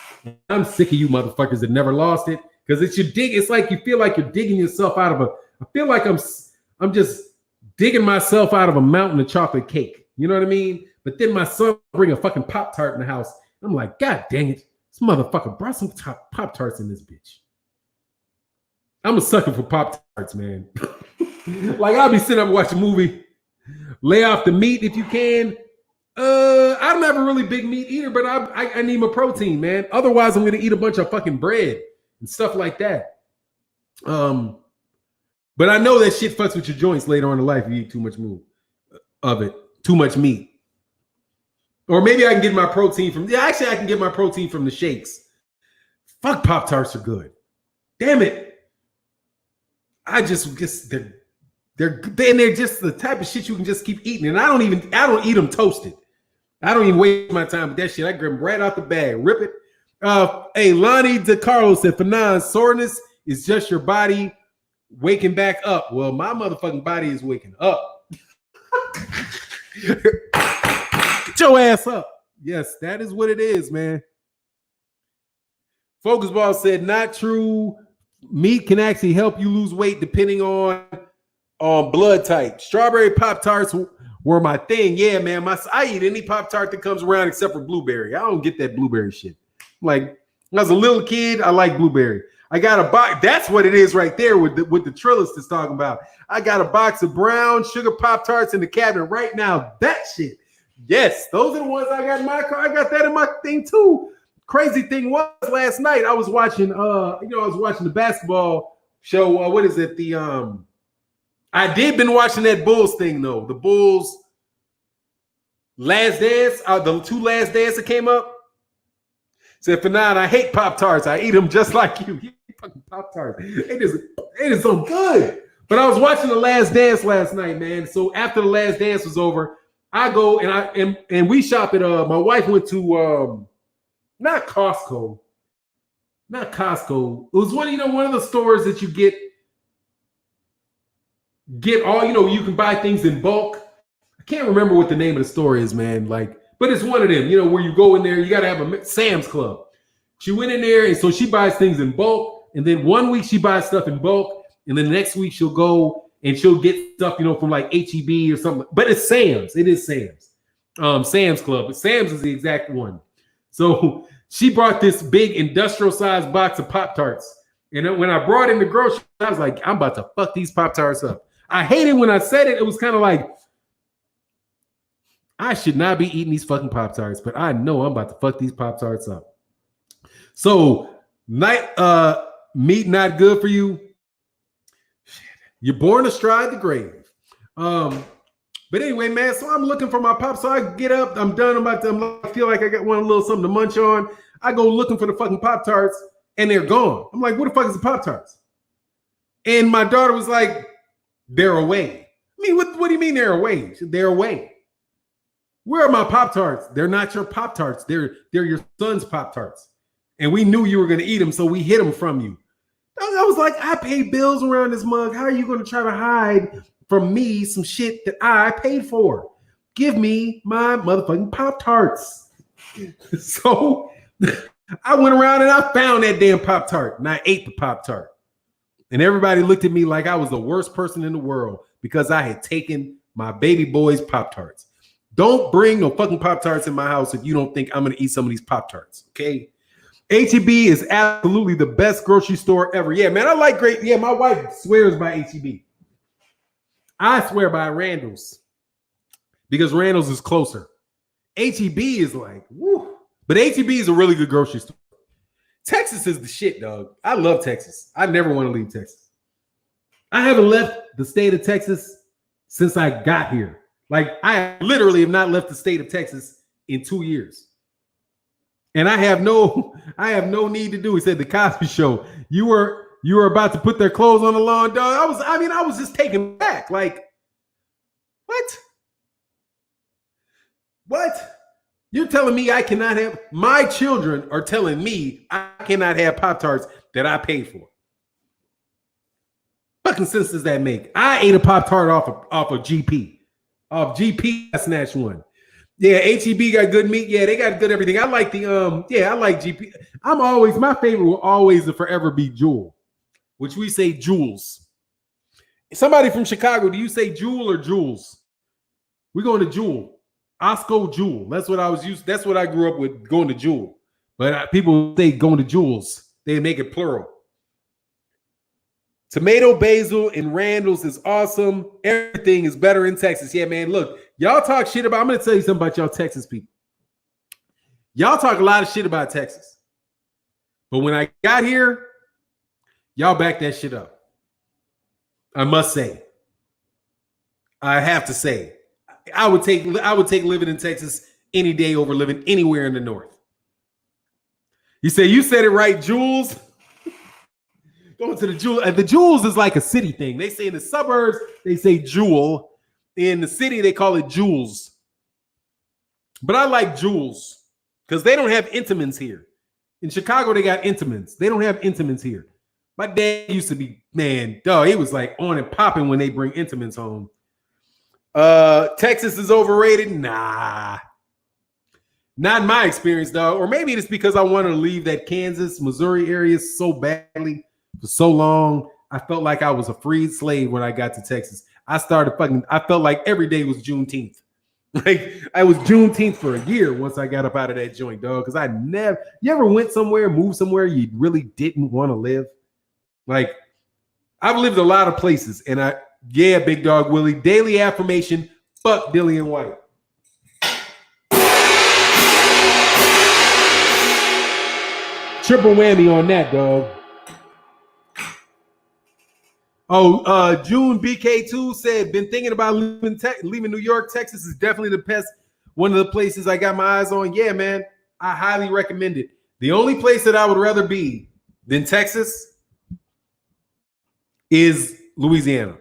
I'm sick of you motherfuckers that never lost it. Because it's like you feel like you're digging yourself out of I feel like I'm just digging myself out of a mountain of chocolate cake. You know what I mean? But then my son bring a fucking Pop-Tart in the house. I'm like, God dang it. This motherfucker brought some Pop-Tarts in this bitch. I'm a sucker for Pop-Tarts, man. Like I'll be sitting up watching a movie. Lay off the meat if you can. I'm never really big meat eater, but I need my protein, man. Otherwise, I'm going to eat a bunch of fucking bread and stuff like that. But I know that shit fucks with your joints later on in life if you eat too much too much meat. Or maybe I can get my protein from, I can get my protein from the shakes. Fuck, Pop-Tarts are good. Damn it. They're just the type of shit you can just keep eating. And I don't eat them toasted. I don't even waste my time with that shit. I grab them right out the bag, rip it. Hey, Lonnie DeCarlo said, Fannon, soreness is just your body waking back up. Well, my motherfucking body is waking up. Get your ass up. Yes, that is what it is, man. Focus Ball said, not true. Meat can actually help you lose weight depending on blood type. Strawberry Pop-Tarts were my thing. Yeah, man. I eat any Pop-Tart that comes around except for blueberry. I don't get that blueberry shit. Like, when I was a little kid, I like blueberry. I got a box. That's what it is right there with the Trillist is talking about. I got a box of brown sugar Pop-Tarts in the cabinet right now. That shit. Yes, those are the ones I got in my car. I got that in my thing too. Crazy thing was last night I was watching I was watching the basketball show. What is it? I did been watching that Bulls thing though. The Bulls Last Dance, the 2 Last Dance that came up. Said, Fannon, I hate Pop-Tarts. I eat them just like you. You fucking Pop-Tarts. It is so good. But I was watching the Last Dance last night, man. So after the Last Dance was over, I go and we shop at my wife went to not Costco. Not Costco. It was one of the stores that you get all, you can buy things in bulk. I can't remember what the name of the store is, man. But it's one of them, where you go in there, you got to have a Sam's Club. She went in there, and so she buys things in bulk. And then one week she buys stuff in bulk. And then the next week she'll go and she'll get stuff, from like H-E-B or something. But it's Sam's. It is Sam's. Sam's Club. But Sam's is the exact one. So she brought this big industrial-sized box of Pop-Tarts. And when I brought in the grocery, I was like, I'm about to fuck these Pop-Tarts up. I hated when I said it. It was kind of like, I should not be eating these fucking Pop-Tarts, but I know I'm about to fuck these Pop-Tarts up. So, meat not good for you. You're born astride the grave. But anyway, man, so I'm looking for my Pop. So I get up, I'm done. I feel like I got one little something to munch on. I go looking for the fucking Pop-Tarts, and they're gone. I'm like, what the fuck is the Pop-Tarts? And my daughter was like, they're away. I mean, what do you mean they're away? They're away. Where are my Pop-Tarts? They're not your Pop-Tarts. They're your son's Pop-Tarts. And we knew you were going to eat them, so we hid them from you. I was like, I pay bills around this mug. How are you going to try to hide from me some shit that I paid for? Give me my motherfucking Pop-Tarts. So I went around and I found that damn Pop-Tart, and I ate the Pop-Tart. And everybody looked at me like I was the worst person in the world because I had taken my baby boy's Pop-Tarts. Don't bring no fucking Pop-Tarts in my house if you don't think I'm going to eat some of these Pop-Tarts, okay? H-E-B is absolutely the best grocery store ever. Yeah, man, I like great. Yeah, my wife swears by H-E-B. I swear by Randall's because Randall's is closer. H-E-B is like, woo. But H-E-B is a really good grocery store. Texas is the shit, dog. I love Texas. I never want to leave Texas. I haven't left the state of Texas since I got here. Like, I literally have not left the state of Texas in 2 years. And I have no need to do. He said the Cosby Show. You were about to put their clothes on the lawn, dog. I was just taken back. Like, what? What? You're telling me I cannot have, my children are telling me I cannot have Pop-Tarts that I paid for. Fucking sense does that make? I ate a Pop-Tart off of GP. Off GP, I snatched one. Yeah, H-E-B got good meat. Yeah, they got good everything. I like I like GP. My favorite will always and forever be Jewel, which we say Jules. Somebody from Chicago, do you say Jewel or Jules? We're going to Jewel. Osco Jewel. That's what I was used. That's what I grew up with, going to Jewel. But people say going to Jules. They make it plural. Tomato, basil, and Randall's is awesome. Everything is better in Texas. Yeah, man. Look, y'all talk shit about. I'm going to tell you something about y'all Texas people. Y'all talk a lot of shit about Texas. But when I got here, y'all back that shit up. I must say. I have to say. I would take living in Texas any day over living anywhere in the north. You said it right, Jules. Going to the Jewel. The Jewels is like a city thing. They say in the suburbs, they say Jewel. In the city, they call it Jules. But I like Jules because they don't have Intamins here. In Chicago, they got Intamins. They don't have Intamins here. My dad used to be, man, dog, he was like on and popping when they bring Intamins home. Texas is overrated? Nah. Not in my experience, dog. Or maybe it's because I wanted to leave that Kansas, Missouri area so badly for so long. I felt like I was a freed slave when I got to Texas. I felt like every day was Juneteenth. Like I was Juneteenth for a year once I got up out of that joint, dog. Because you ever went somewhere, moved somewhere you really didn't want to live? Like I've lived a lot of places, and Big Dog Willie, daily affirmation, fuck Dillian White. Triple whammy on that, dog. Oh, June BK2 said, been thinking about leaving New York. Texas is definitely the best. One of the places I got my eyes on. Yeah, man, I highly recommend it. The only place that I would rather be than Texas is Louisiana.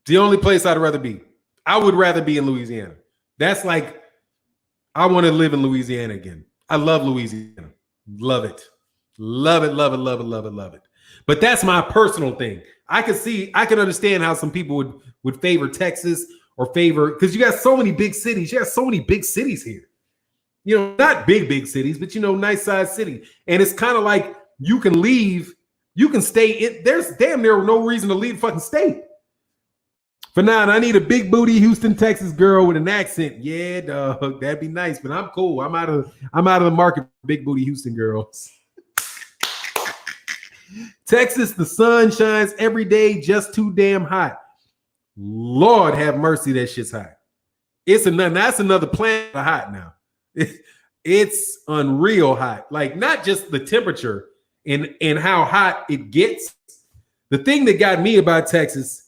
The only place I'd rather be. I would rather be in Louisiana. That's like, I want to live in Louisiana again. I love Louisiana. Love it. Love it, love it, love it, love it, love it. But that's my personal thing. I can understand how some people would favor Texas or favor, because you got so many big cities. You got so many big cities here. You know, not big cities, but nice sized city. And it's kind of like you can leave, you can stay in. There's damn near no reason to leave the fucking state. For now, I need a big booty Houston, Texas girl with an accent. Yeah, dog, that'd be nice. But I'm cool. I'm out of the market for big booty Houston girls. Texas, the sun shines every day, just too damn hot. Lord have mercy, that shit's hot. That's another planet of hot now. It's unreal hot. Like not just the temperature and how hot it gets. The thing that got me about Texas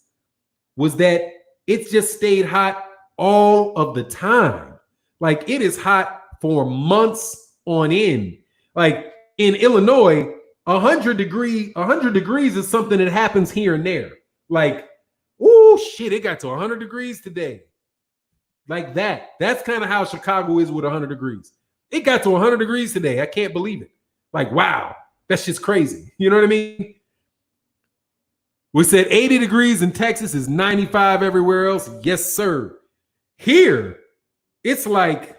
was that it just stayed hot all of the time. Like it is hot for months on end. Like in Illinois, 100 degrees is something that happens here and there. Like, oh shit, it got to 100 degrees today. Like that. That's kind of how Chicago is with 100 degrees. It got to 100 degrees today. I can't believe it. Like, wow, that's just crazy. You know what I mean? We said 80 degrees in Texas is 95 everywhere else. Yes, sir. Here, it's like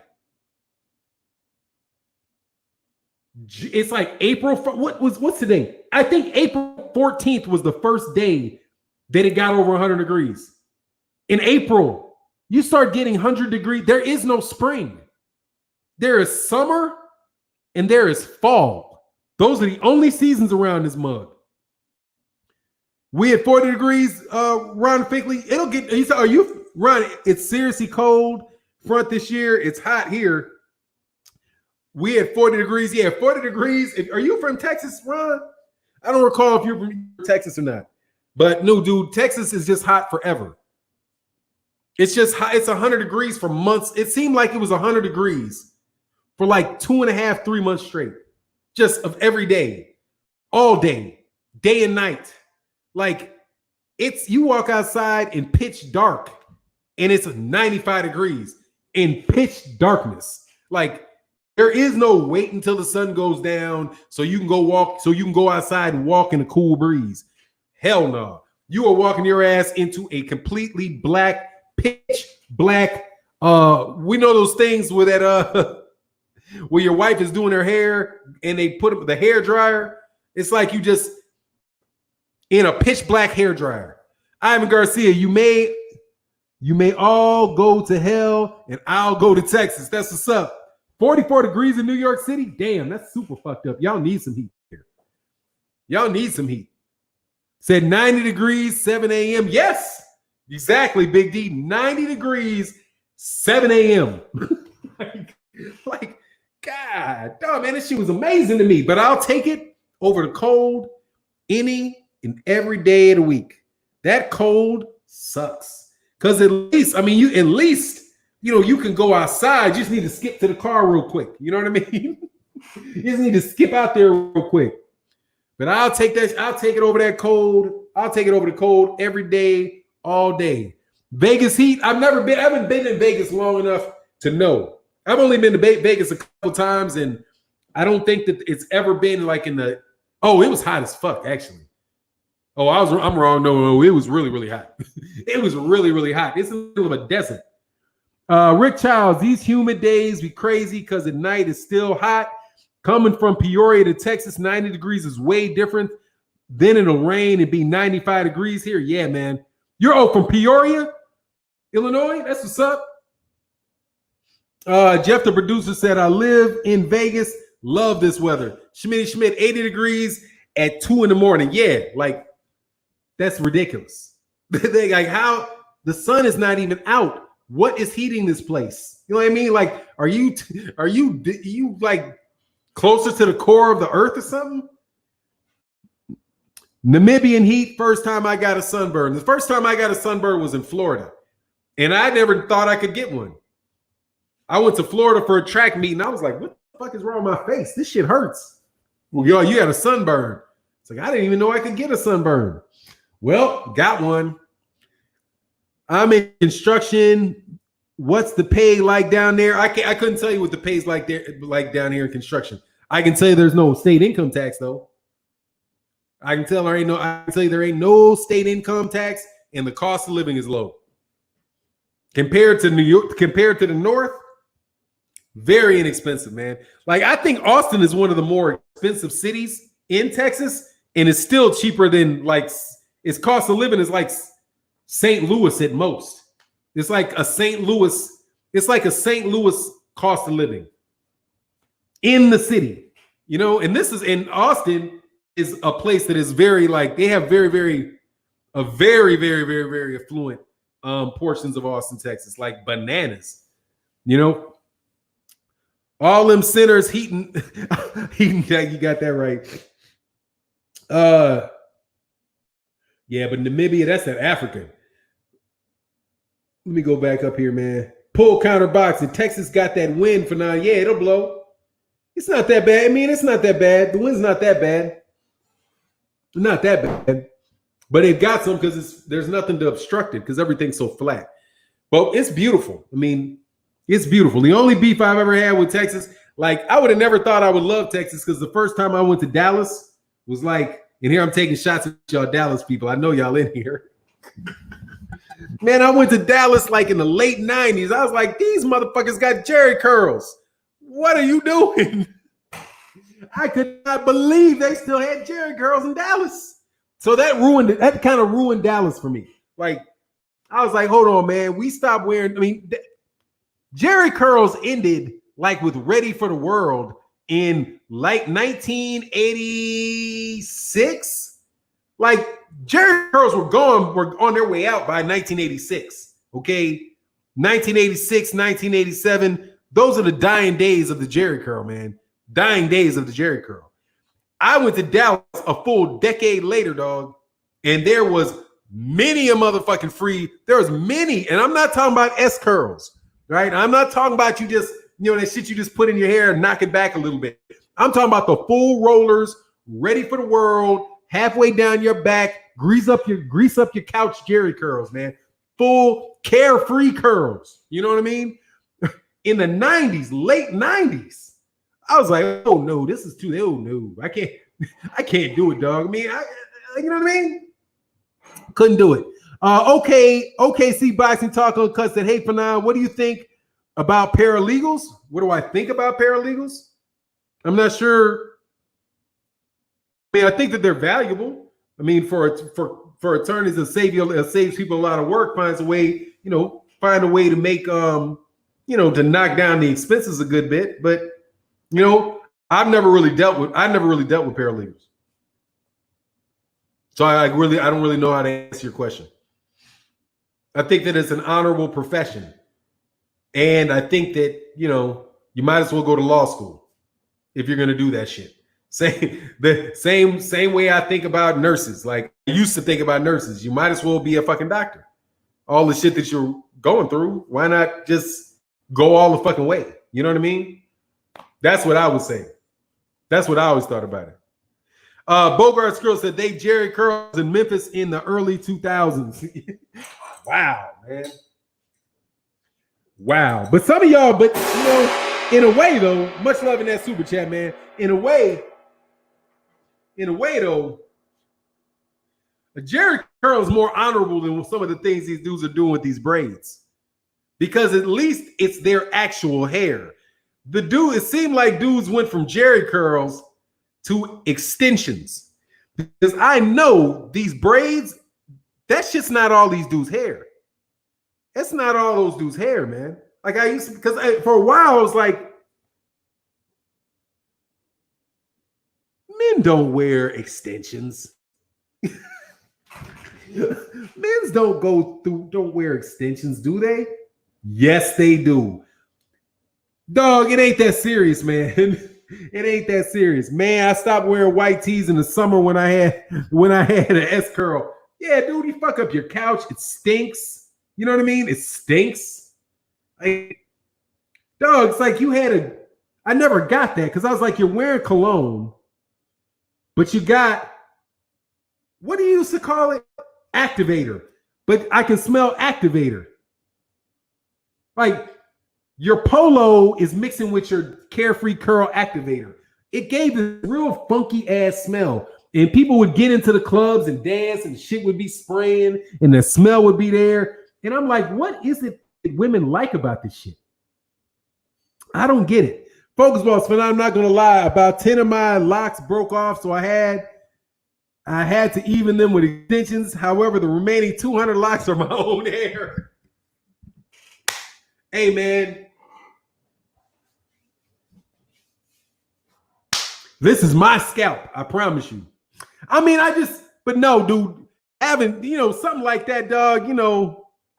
April. What's today? I think April 14th was the first day that it got over 100 degrees. In April, you start getting 100 degrees. There is no spring. There is summer and there is fall. Those are the only seasons around this mug. We at 40 degrees, Ron Finkley. It'll get, he said, are you, Ron, it's seriously cold front this year. It's hot here. We at 40 degrees. Yeah, 40 degrees. Are you from Texas, Ron? I don't recall if you're from Texas or not. But no, dude, Texas is just hot forever. It's just hot. It's 100 degrees for months. It seemed like it was 100 degrees for like 2.5, 3 months straight. Just of every day, all day, day and night. Like it's, you walk outside in pitch dark and it's 95 degrees in pitch darkness. Like there is no wait until the sun goes down so you can go outside and walk in a cool breeze. Hell no. You are walking your ass into a completely black, pitch black. We know those things where that where your wife is doing her hair and they put the hair dryer. It's like you just in a pitch black hair dryer. Ivan Garcia, you may all go to hell and I'll go to Texas. That's what's up. 44 degrees in New York City. Damn, that's super fucked up. Y'all need some heat here. Y'all need some heat. Said 90 degrees, 7 a.m. Yes, exactly, Big D. 90 degrees, 7 a.m. like, God, dog, man, this shit was amazing to me. But I'll take it over the cold any and every day of the week. That cold sucks. Because at least, you can go outside. You just need to skip to the car real quick. You know what I mean? You just need to skip out there real quick. But I'll take that. I'll take it over that cold. I'll take it over the cold every day, all day. Vegas heat. I haven't been in Vegas long enough to know. I've only been to Vegas a couple times, and I don't think that it's ever been like in the. Oh, it was hot as fuck actually. Oh, I'm wrong. No, it was really, really hot. It was really, really hot. It's in the middle of a desert. Rick Childs, these humid days be crazy because at night it's still hot. Coming from Peoria to Texas, 90 degrees is way different. Then it'll rain and be 95 degrees here. Yeah, man. You're from Peoria, Illinois? That's what's up. Jeff, the producer, said, I live in Vegas. Love this weather. Schmidt, 80 degrees at 2 in the morning. Yeah, like, that's ridiculous. Like, how the sun is not even out. What is heating this place? You know what I mean? Like, are you like closer to the core of the earth or something? Namibian heat, first time I got a sunburn. The first time I got a sunburn was in Florida. And I never thought I could get one. I went to Florida for a track meet, and I was like, what the fuck is wrong with my face? This shit hurts. Well, yo, you got a sunburn. It's like, I didn't even know I could get a sunburn. Well, got one. I'm in construction. What's the pay like down there? I couldn't tell you what the pay's like down here in construction. I can tell you there's no state income tax though. I can tell you there ain't no state income tax, and the cost of living is low. Compared to New York, compared to the North, very inexpensive, man. Like, I think Austin is one of the more expensive cities in Texas, and it's still cheaper than, like, its cost of living is like St. Louis at most. It's like a St. Louis cost of living in the city, you know. And this is in Austin is a place that is very, like, they have very affluent portions of Austin, Texas, like bananas, you know. All them sinners heating. You got that right. Yeah, but Namibia, that's in Africa. Let me go back up here, man. Pull counter boxing. Texas got that wind for now. Yeah, it'll blow. It's not that bad. I mean, it's not that bad. The wind's not that bad. Not that bad. But it got some because there's nothing to obstruct it because everything's so flat. But it's beautiful. I mean, it's beautiful. The only beef I've ever had with Texas, like, I would have never thought I would love Texas because the first time I went to Dallas was like, and here I'm taking shots at y'all Dallas people. I know y'all in here. Man, I went to Dallas like in the late 90s. I was like, these motherfuckers got Jerry curls. What are you doing? I could not believe they still had Jerry curls in Dallas. So that kind of ruined Dallas for me. Like, I was like, hold on, man. We stopped wearing, I mean, Jerry curls ended like with Ready for the World in like 1986. Like, Jerry curls were on their way out by 1986. Okay. 1986, 1987. Those are the dying days of the Jerry curl, man. Dying days of the Jerry curl. I went to Dallas a full decade later, dog, and there was many a motherfucking free. There was many, and I'm not talking about S curls, right? I'm not talking about you just, you know, that shit you just put in your hair and knock it back a little bit. I'm talking about the full rollers, Ready for the World, halfway down your back, grease up your couch Jerry curls, man. Full carefree curls. You know what I mean? In the 90s, late 90s. I was like, oh no, this is too, oh no, I can't do it, dog. I mean, you know what I mean? Couldn't do it. OKC Boxing Talk Uncut said, hey, Fannon, what do you think about paralegals? What do I think about paralegals? I'm not sure. I mean, I think that they're valuable. I mean, for attorneys that saves people a lot of work, find a way to make to knock down the expenses a good bit, but you know, I never really dealt with paralegals. So I don't really know how to answer your question. I think that it's an honorable profession. And I think that, you know, you might as well go to law school if you're going to do that shit. Same way I think about nurses. Like, I used to think about nurses. You might as well be a fucking doctor. All the shit that you're going through, why not just go all the fucking way? You know what I mean? That's what I would say. That's what I always thought about it. Bogart's girl said they Jerry curls in Memphis in the early 2000s. Wow, man. Wow. But some of y'all, In a way, though, much love in that super chat, man. In a way, though, Jerry curl is more honorable than some of the things these dudes are doing with these braids, because at least it's their actual hair. It seemed like dudes went from Jerry curls to extensions, because I know these braids, that shit's not all these dudes' hair. It's not all those dudes' hair, man. Like I used to, because for a while I was like, men don't wear extensions. Men's don't wear extensions, do they? Yes, they do. Dog, it ain't that serious, man. It ain't that serious, man. I stopped wearing white tees in the summer when I had an S curl. Yeah, dude, you fuck up your couch. It stinks. You know what I mean? It stinks. Dog, it's like I never got that, because I was like, you're wearing cologne, but you got, what do you used to call it? Activator. But I can smell activator. Like, your polo is mixing with your Carefree Curl activator. It gave this real funky ass smell. And people would get into the clubs and dance, and shit would be spraying, and the smell would be there. And I'm like, what is it that women like about this shit? I don't get it. Focus balls, but I'm not gonna lie. About 10 of my locks broke off, so I had to even them with extensions. However, the remaining 200 locks are my own hair. Hey, man. This is my scalp, I promise you. I mean, but no, dude, having, something like that, dog,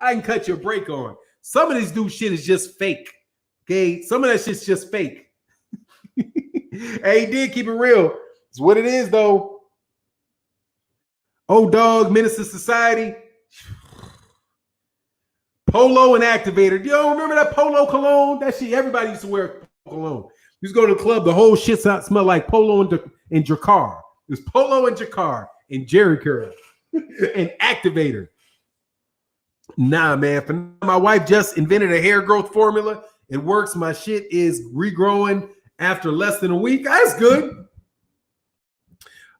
I can cut your break on. Some of this dude shit is just fake. Okay? Some of that shit's just fake. Hey, he did keep it real. It's what it is, though. Oh, dog, Menace to Society. Polo and activator. Yo, remember that polo cologne? That shit, everybody used to wear cologne. You just go to the club, the whole shit smell like polo and Drakkar. It was polo and Drakkar and Jerry curl and activator. Nah, man. My wife just invented a hair growth formula. It works. My shit is regrowing after less than a week. That's good.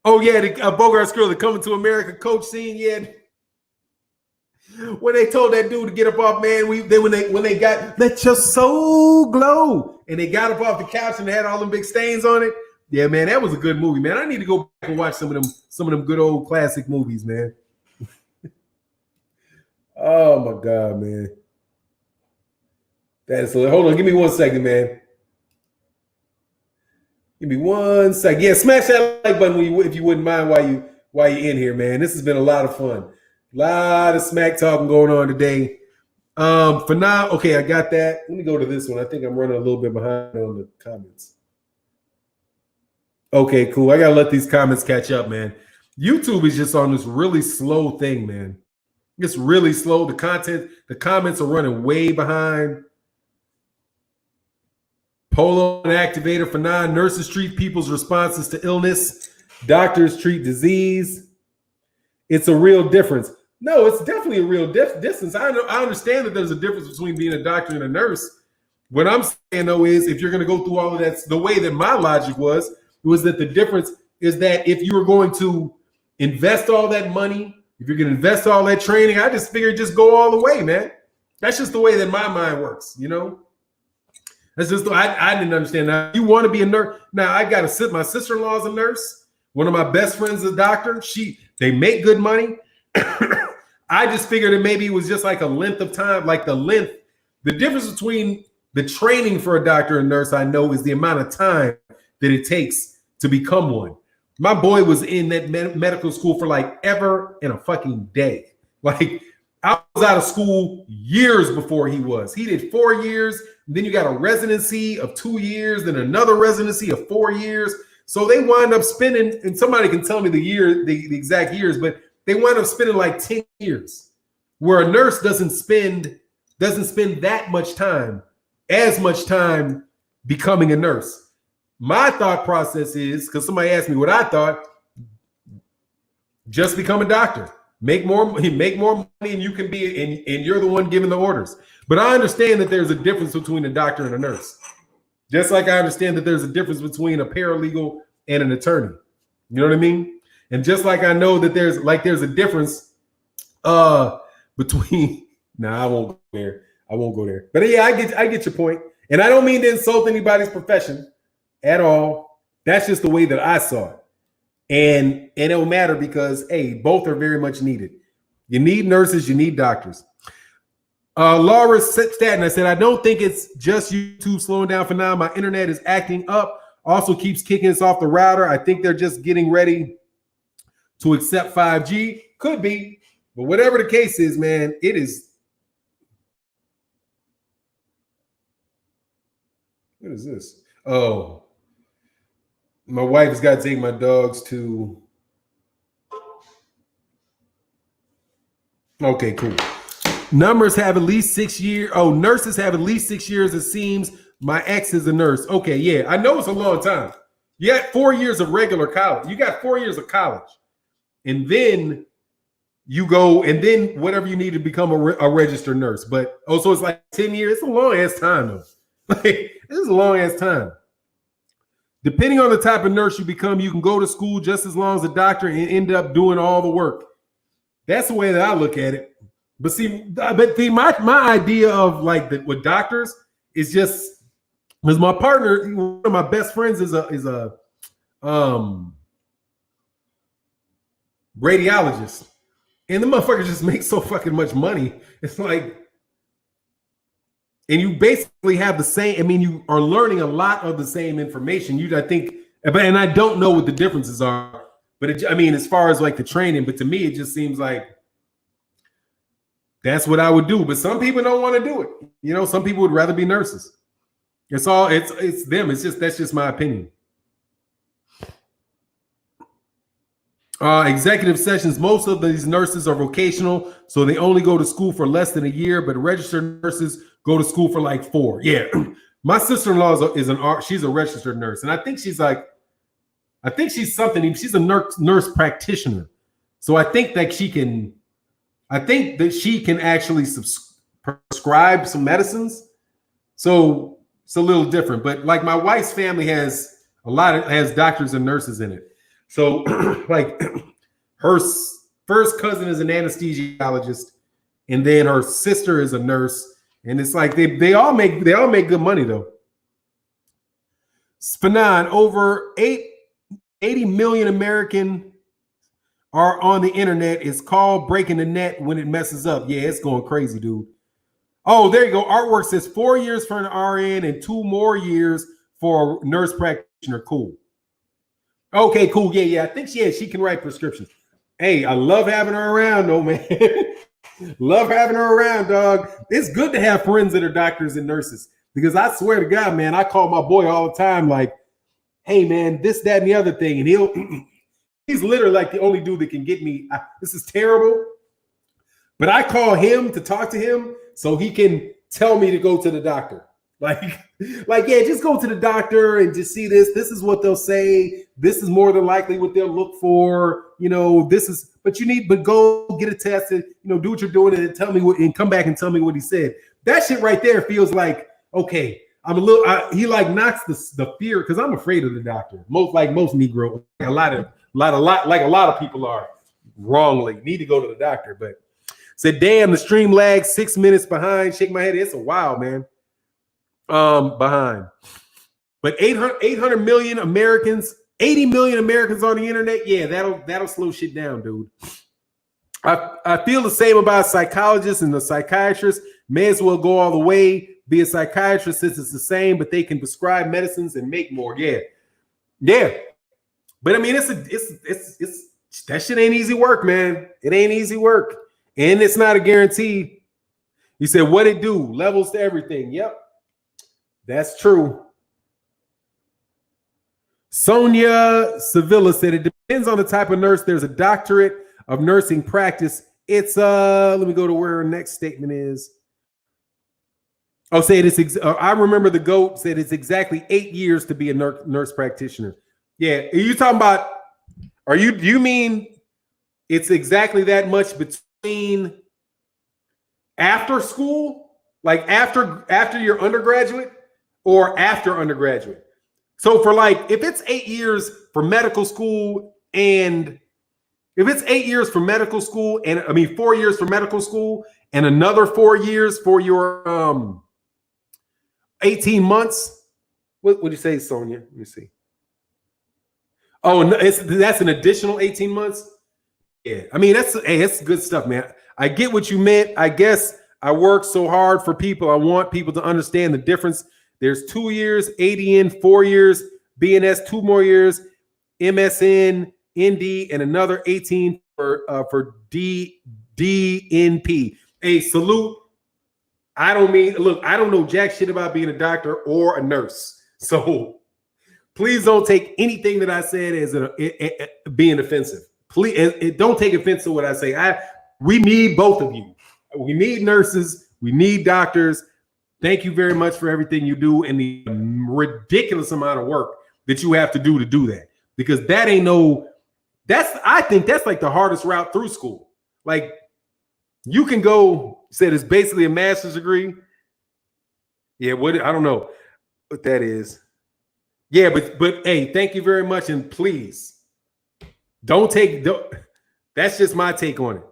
Oh, yeah, the Bogart's girl, the Coming to America coach scene, yeah. When they told that dude to get up off, man, when they got let your soul glow, and they got up off the couch and they had all them big stains on it. Yeah, man, that was a good movie, man. I need to go back and watch some of them good old classic movies, man. Oh my God, man. Hold on, give me 1 second, man. Give me 1 second. Yeah, smash that like button if you wouldn't mind while you're in here, man. This has been a lot of fun. A lot of smack talking going on today. For now, okay, I got that. Let me go to this one. I think I'm running a little bit behind on the comments. Okay, cool. I gotta let these comments catch up, man. YouTube is just on this really slow thing, man. It's really slow. The comments are running way behind. Polo and activator for nurses treat people's responses to illness. Doctors treat disease. It's a real difference. No, it's definitely a real distance. I understand that there's a difference between being a doctor and a nurse. What I'm saying, though, is if you're going to go through all of that, the way that my logic was that the difference is that if you were going to invest all that money, if you're going to invest all that training, I just figured just go all the way, man. That's just the way that my mind works, That's just I didn't understand. Now, you want to be a nurse. Now, I got to sit. My sister-in-law is a nurse. One of my best friends is a doctor. They make good money. I just figured that maybe it was just like a length of time, like the difference between the training for a doctor and nurse, I know, is the amount of time that it takes to become one. My boy was in that medical school for like ever and a fucking day. Like, I was out of school years before he was. He did 4 years. Then you got a residency of 2 years, then another residency of 4 years. So they wind up spending, and somebody can tell me the exact years, but they wind up spending like 10 years, where a nurse doesn't spend that much time, as much time becoming a nurse. My thought process is, because somebody asked me what I thought, just become a doctor. Make more money, and you can be, and you're the one giving the orders. But I understand that there's a difference between a doctor and a nurse. Just like I understand that there's a difference between a paralegal and an attorney. You know what I mean? And just like I know that there's a difference between I won't go there. I won't go there. But yeah, I get your point. And I don't mean to insult anybody's profession at all. That's just the way that I saw it. And it don't matter because hey, both are very much needed. You need nurses, you need doctors. Laura Staten, I said, I don't think it's just YouTube slowing down for now. My internet is acting up. Also keeps kicking us off the router. I think they're just getting ready to accept 5G. Could be. But whatever the case is, man, it is. What is this? Oh, my wife has got to take my dogs to. Okay, cool. Numbers have at least 6 years. Oh, nurses have at least 6 years, it seems. My ex is a nurse. Okay, yeah. I know it's a long time. You got 4 years of regular college. You got 4 years of college. And then you go, and then whatever you need to become a registered nurse. But, so it's like 10 years. It's a long-ass time, though. Like, this is a long-ass time. Depending on the type of nurse you become, you can go to school just as long as a doctor and end up doing all the work. That's the way that I look at it. But see, my idea of like with doctors is just because my partner, one of my best friends, is a radiologist, and the motherfucker just makes so fucking much money. It's like, and you basically have the same. I mean, you are learning a lot of the same information. I think, and I don't know what the differences are, but I mean, as far as like the training, but to me, it just seems like. That's what I would do, but some people don't want to do it. You know, some people would rather be nurses. It's them. That's just my opinion. Executive sessions. Most of these nurses are vocational, so they only go to school for less than a year. But registered nurses go to school for like 4. Yeah, my sister-in-law she's a registered nurse, and I think she's something. She's a nurse practitioner, so I think that she can. I think that she can actually prescribe some medicines. So it's a little different. But like my wife's family has doctors and nurses in it. So like her first cousin is an anesthesiologist, and then her sister is a nurse. And it's like they all make good money though. Fannon, over 80 million American are on the internet. Is called breaking the net when it messes up. Yeah, it's going crazy, dude. Oh, there you go. Artwork says 4 years for an RN and 2 more years for a nurse practitioner. Cool. Okay, cool. Yeah. I think she can write prescriptions. Hey, I love having her around, though, man. Love having her around, dog. It's good to have friends that are doctors and nurses because I swear to God, man, I call my boy all the time like, hey, man, this, that, and the other thing. And he's literally like the only dude that can get me. This is terrible. But I call him to talk to him so he can tell me to go to the doctor. Like, yeah, just go to the doctor and just see this. This is what they'll say. This is more than likely what they'll look for. You know, but go get a test and, do what you're doing and tell me and come back and tell me what he said. That shit right there feels like, okay, I'm a little, he like knocks the fear because I'm afraid of the doctor. Most Negro, a lot of people are wrongly need to go to the doctor, but said, damn, the stream lagged 6 minutes behind. Shake my head. It's a while, man. Behind. But 800 million Americans, 80 million Americans on the internet. Yeah, that'll slow shit down, dude. I feel the same about psychologists and the psychiatrists. May as well go all the way, be a psychiatrist since it's the same, but they can prescribe medicines and make more. Yeah. But I mean, it's that shit ain't easy work, man. It ain't easy work. And it's not a guarantee. You said, what it do? Levels to everything. Yep. That's true. Sonia Sevilla said, it depends on the type of nurse. There's a doctorate of nursing practice. It's, let me go to where our next statement is. Oh, say it's, I remember the GOAT said it's exactly 8 years to be a nurse practitioner. Yeah. Are you talking about, do you mean it's exactly that much between after school? Like after you're undergraduate? or after undergraduate. So for like, if it's 8 years for medical school, and if it's 8 years for medical school, and I mean 4 years for medical school, and another 4 years for your 18 months. What would you say, Sonia? Let me see. Oh, no, that's an additional 18 months. Yeah, I mean that's good stuff, man. I get what you meant. I guess I work so hard for people. I want people to understand the difference. There's 2 years, ADN, 4 years, BNS, 2 more years, MSN, ND, and another 18 for DNP. Hey, salute. I don't know jack shit about being a doctor or a nurse. So please don't take anything that I said as being offensive. Please don't take offense to what I say. We need both of you. We need nurses. We need doctors. Thank you very much for everything you do and the ridiculous amount of work that you have to do that. Because I think that's like the hardest route through school. Like, you can go, said it's basically a master's degree. Yeah, I don't know what that is. Yeah, but hey, thank you very much. And please that's just my take on it.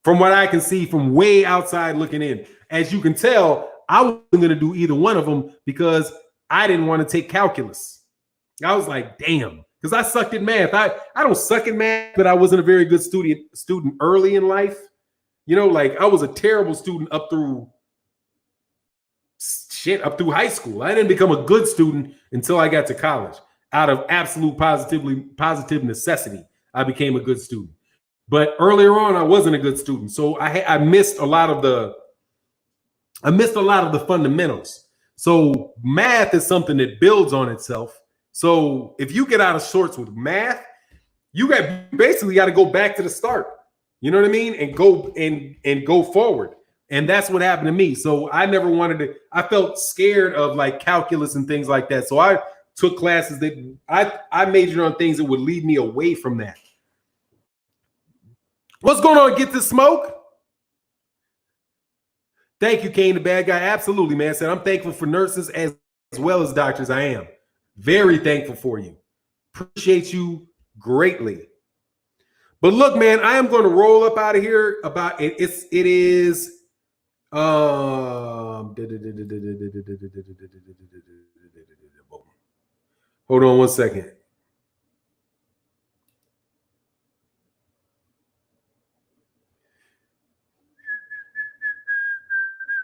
From what I can see from way outside looking in. As you can tell, I wasn't going to do either one of them because I didn't want to take calculus. I was like, damn, because I sucked at math. I don't suck at math, but I wasn't a very good student early in life. You know, like I was a terrible student up through high school. I didn't become a good student until I got to college. Out of absolute positive necessity, I became a good student. But earlier on, I wasn't a good student. So I missed a lot of the fundamentals. So math is something that builds on itself. So if you get out of sorts with math, you basically got to go back to the start. You know what I mean? And go forward. And that's what happened to me. So I never wanted to, I felt scared of like calculus and things like that. So I took classes that I majored on things that would lead me away from that. What's going on? Get the smoke? Thank you, Kane, the bad guy. Absolutely, man. Said I'm thankful for nurses as well as doctors. I am very thankful for you. Appreciate you greatly. But look, man, I am going to roll up out of here. It is hold on one second.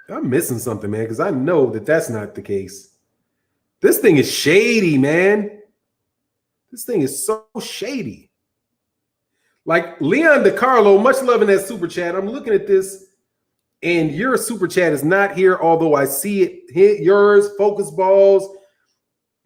I'm missing something, man, because I know that that's not the case. This thing is shady, man. This thing is so shady. Like Leon DeCarlo, much love in that super chat. I'm looking at this, and your super chat is not here, although I see it hit yours, focus balls.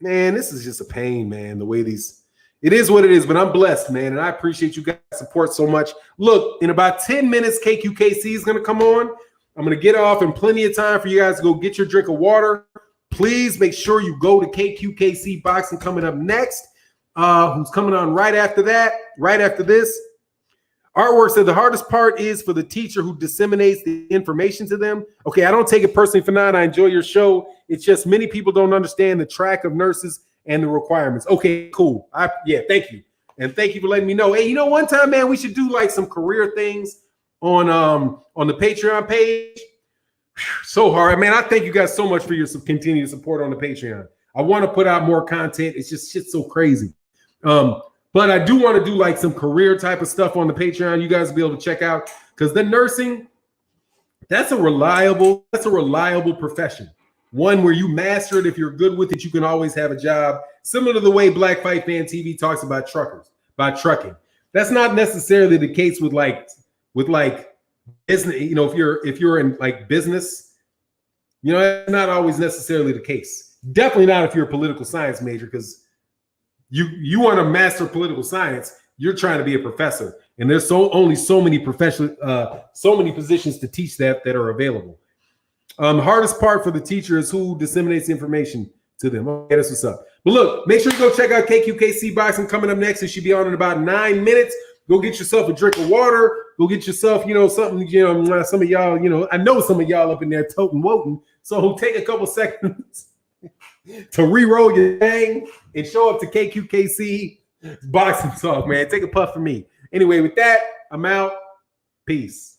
Man, this is just a pain, man, the way these... It is what it is, but I'm blessed, man, and I appreciate you guys' support so much. Look, in about 10 minutes, KQKC is going to come on. I'm going to get off in plenty of time for you guys to go get your drink of water. Please make sure you go to KQKC Boxing coming up next. Who's coming on right after that, right after this. Artwork said the hardest part is for the teacher who disseminates the information to them. Okay, I don't take it personally, Fannon. I enjoy your show. It's just many people don't understand the track of nurses and the requirements. Okay, cool. Yeah, thank you. And thank you for letting me know. Hey, you know, one time, man, we should do like some career things on the Patreon page. So hard, man. I thank you guys so much for your continued support on the Patreon. I want to put out more content. It's just shit's so crazy. But I do want to do like some career type of stuff on the Patreon. You guys will be able to check out, because the nursing, that's a reliable profession. One where you master it. If you're good with it, you can always have a job. Similar to the way Black Fight Fan TV talks about trucking. That's not necessarily the case with business. You know, if you're in like business, you know, that's not always necessarily the case. Definitely not if you're a political science major, because you want to master political science, you're trying to be a professor, and there's only so many positions to teach that are available. The hardest part for the teacher is who disseminates the information to them. Okay, that's what's up. But look, make sure you go check out KQKC Boxing coming up next. It should be on in about 9 minutes. Go get yourself a drink of water. Go get yourself, you know, something, you know, some of y'all, you know, I know some of y'all up in there toting woting. So take a couple seconds. to re-roll your thing and show up to KQKC boxing talk, man. Take a puff from me. Anyway, with that, I'm out. Peace.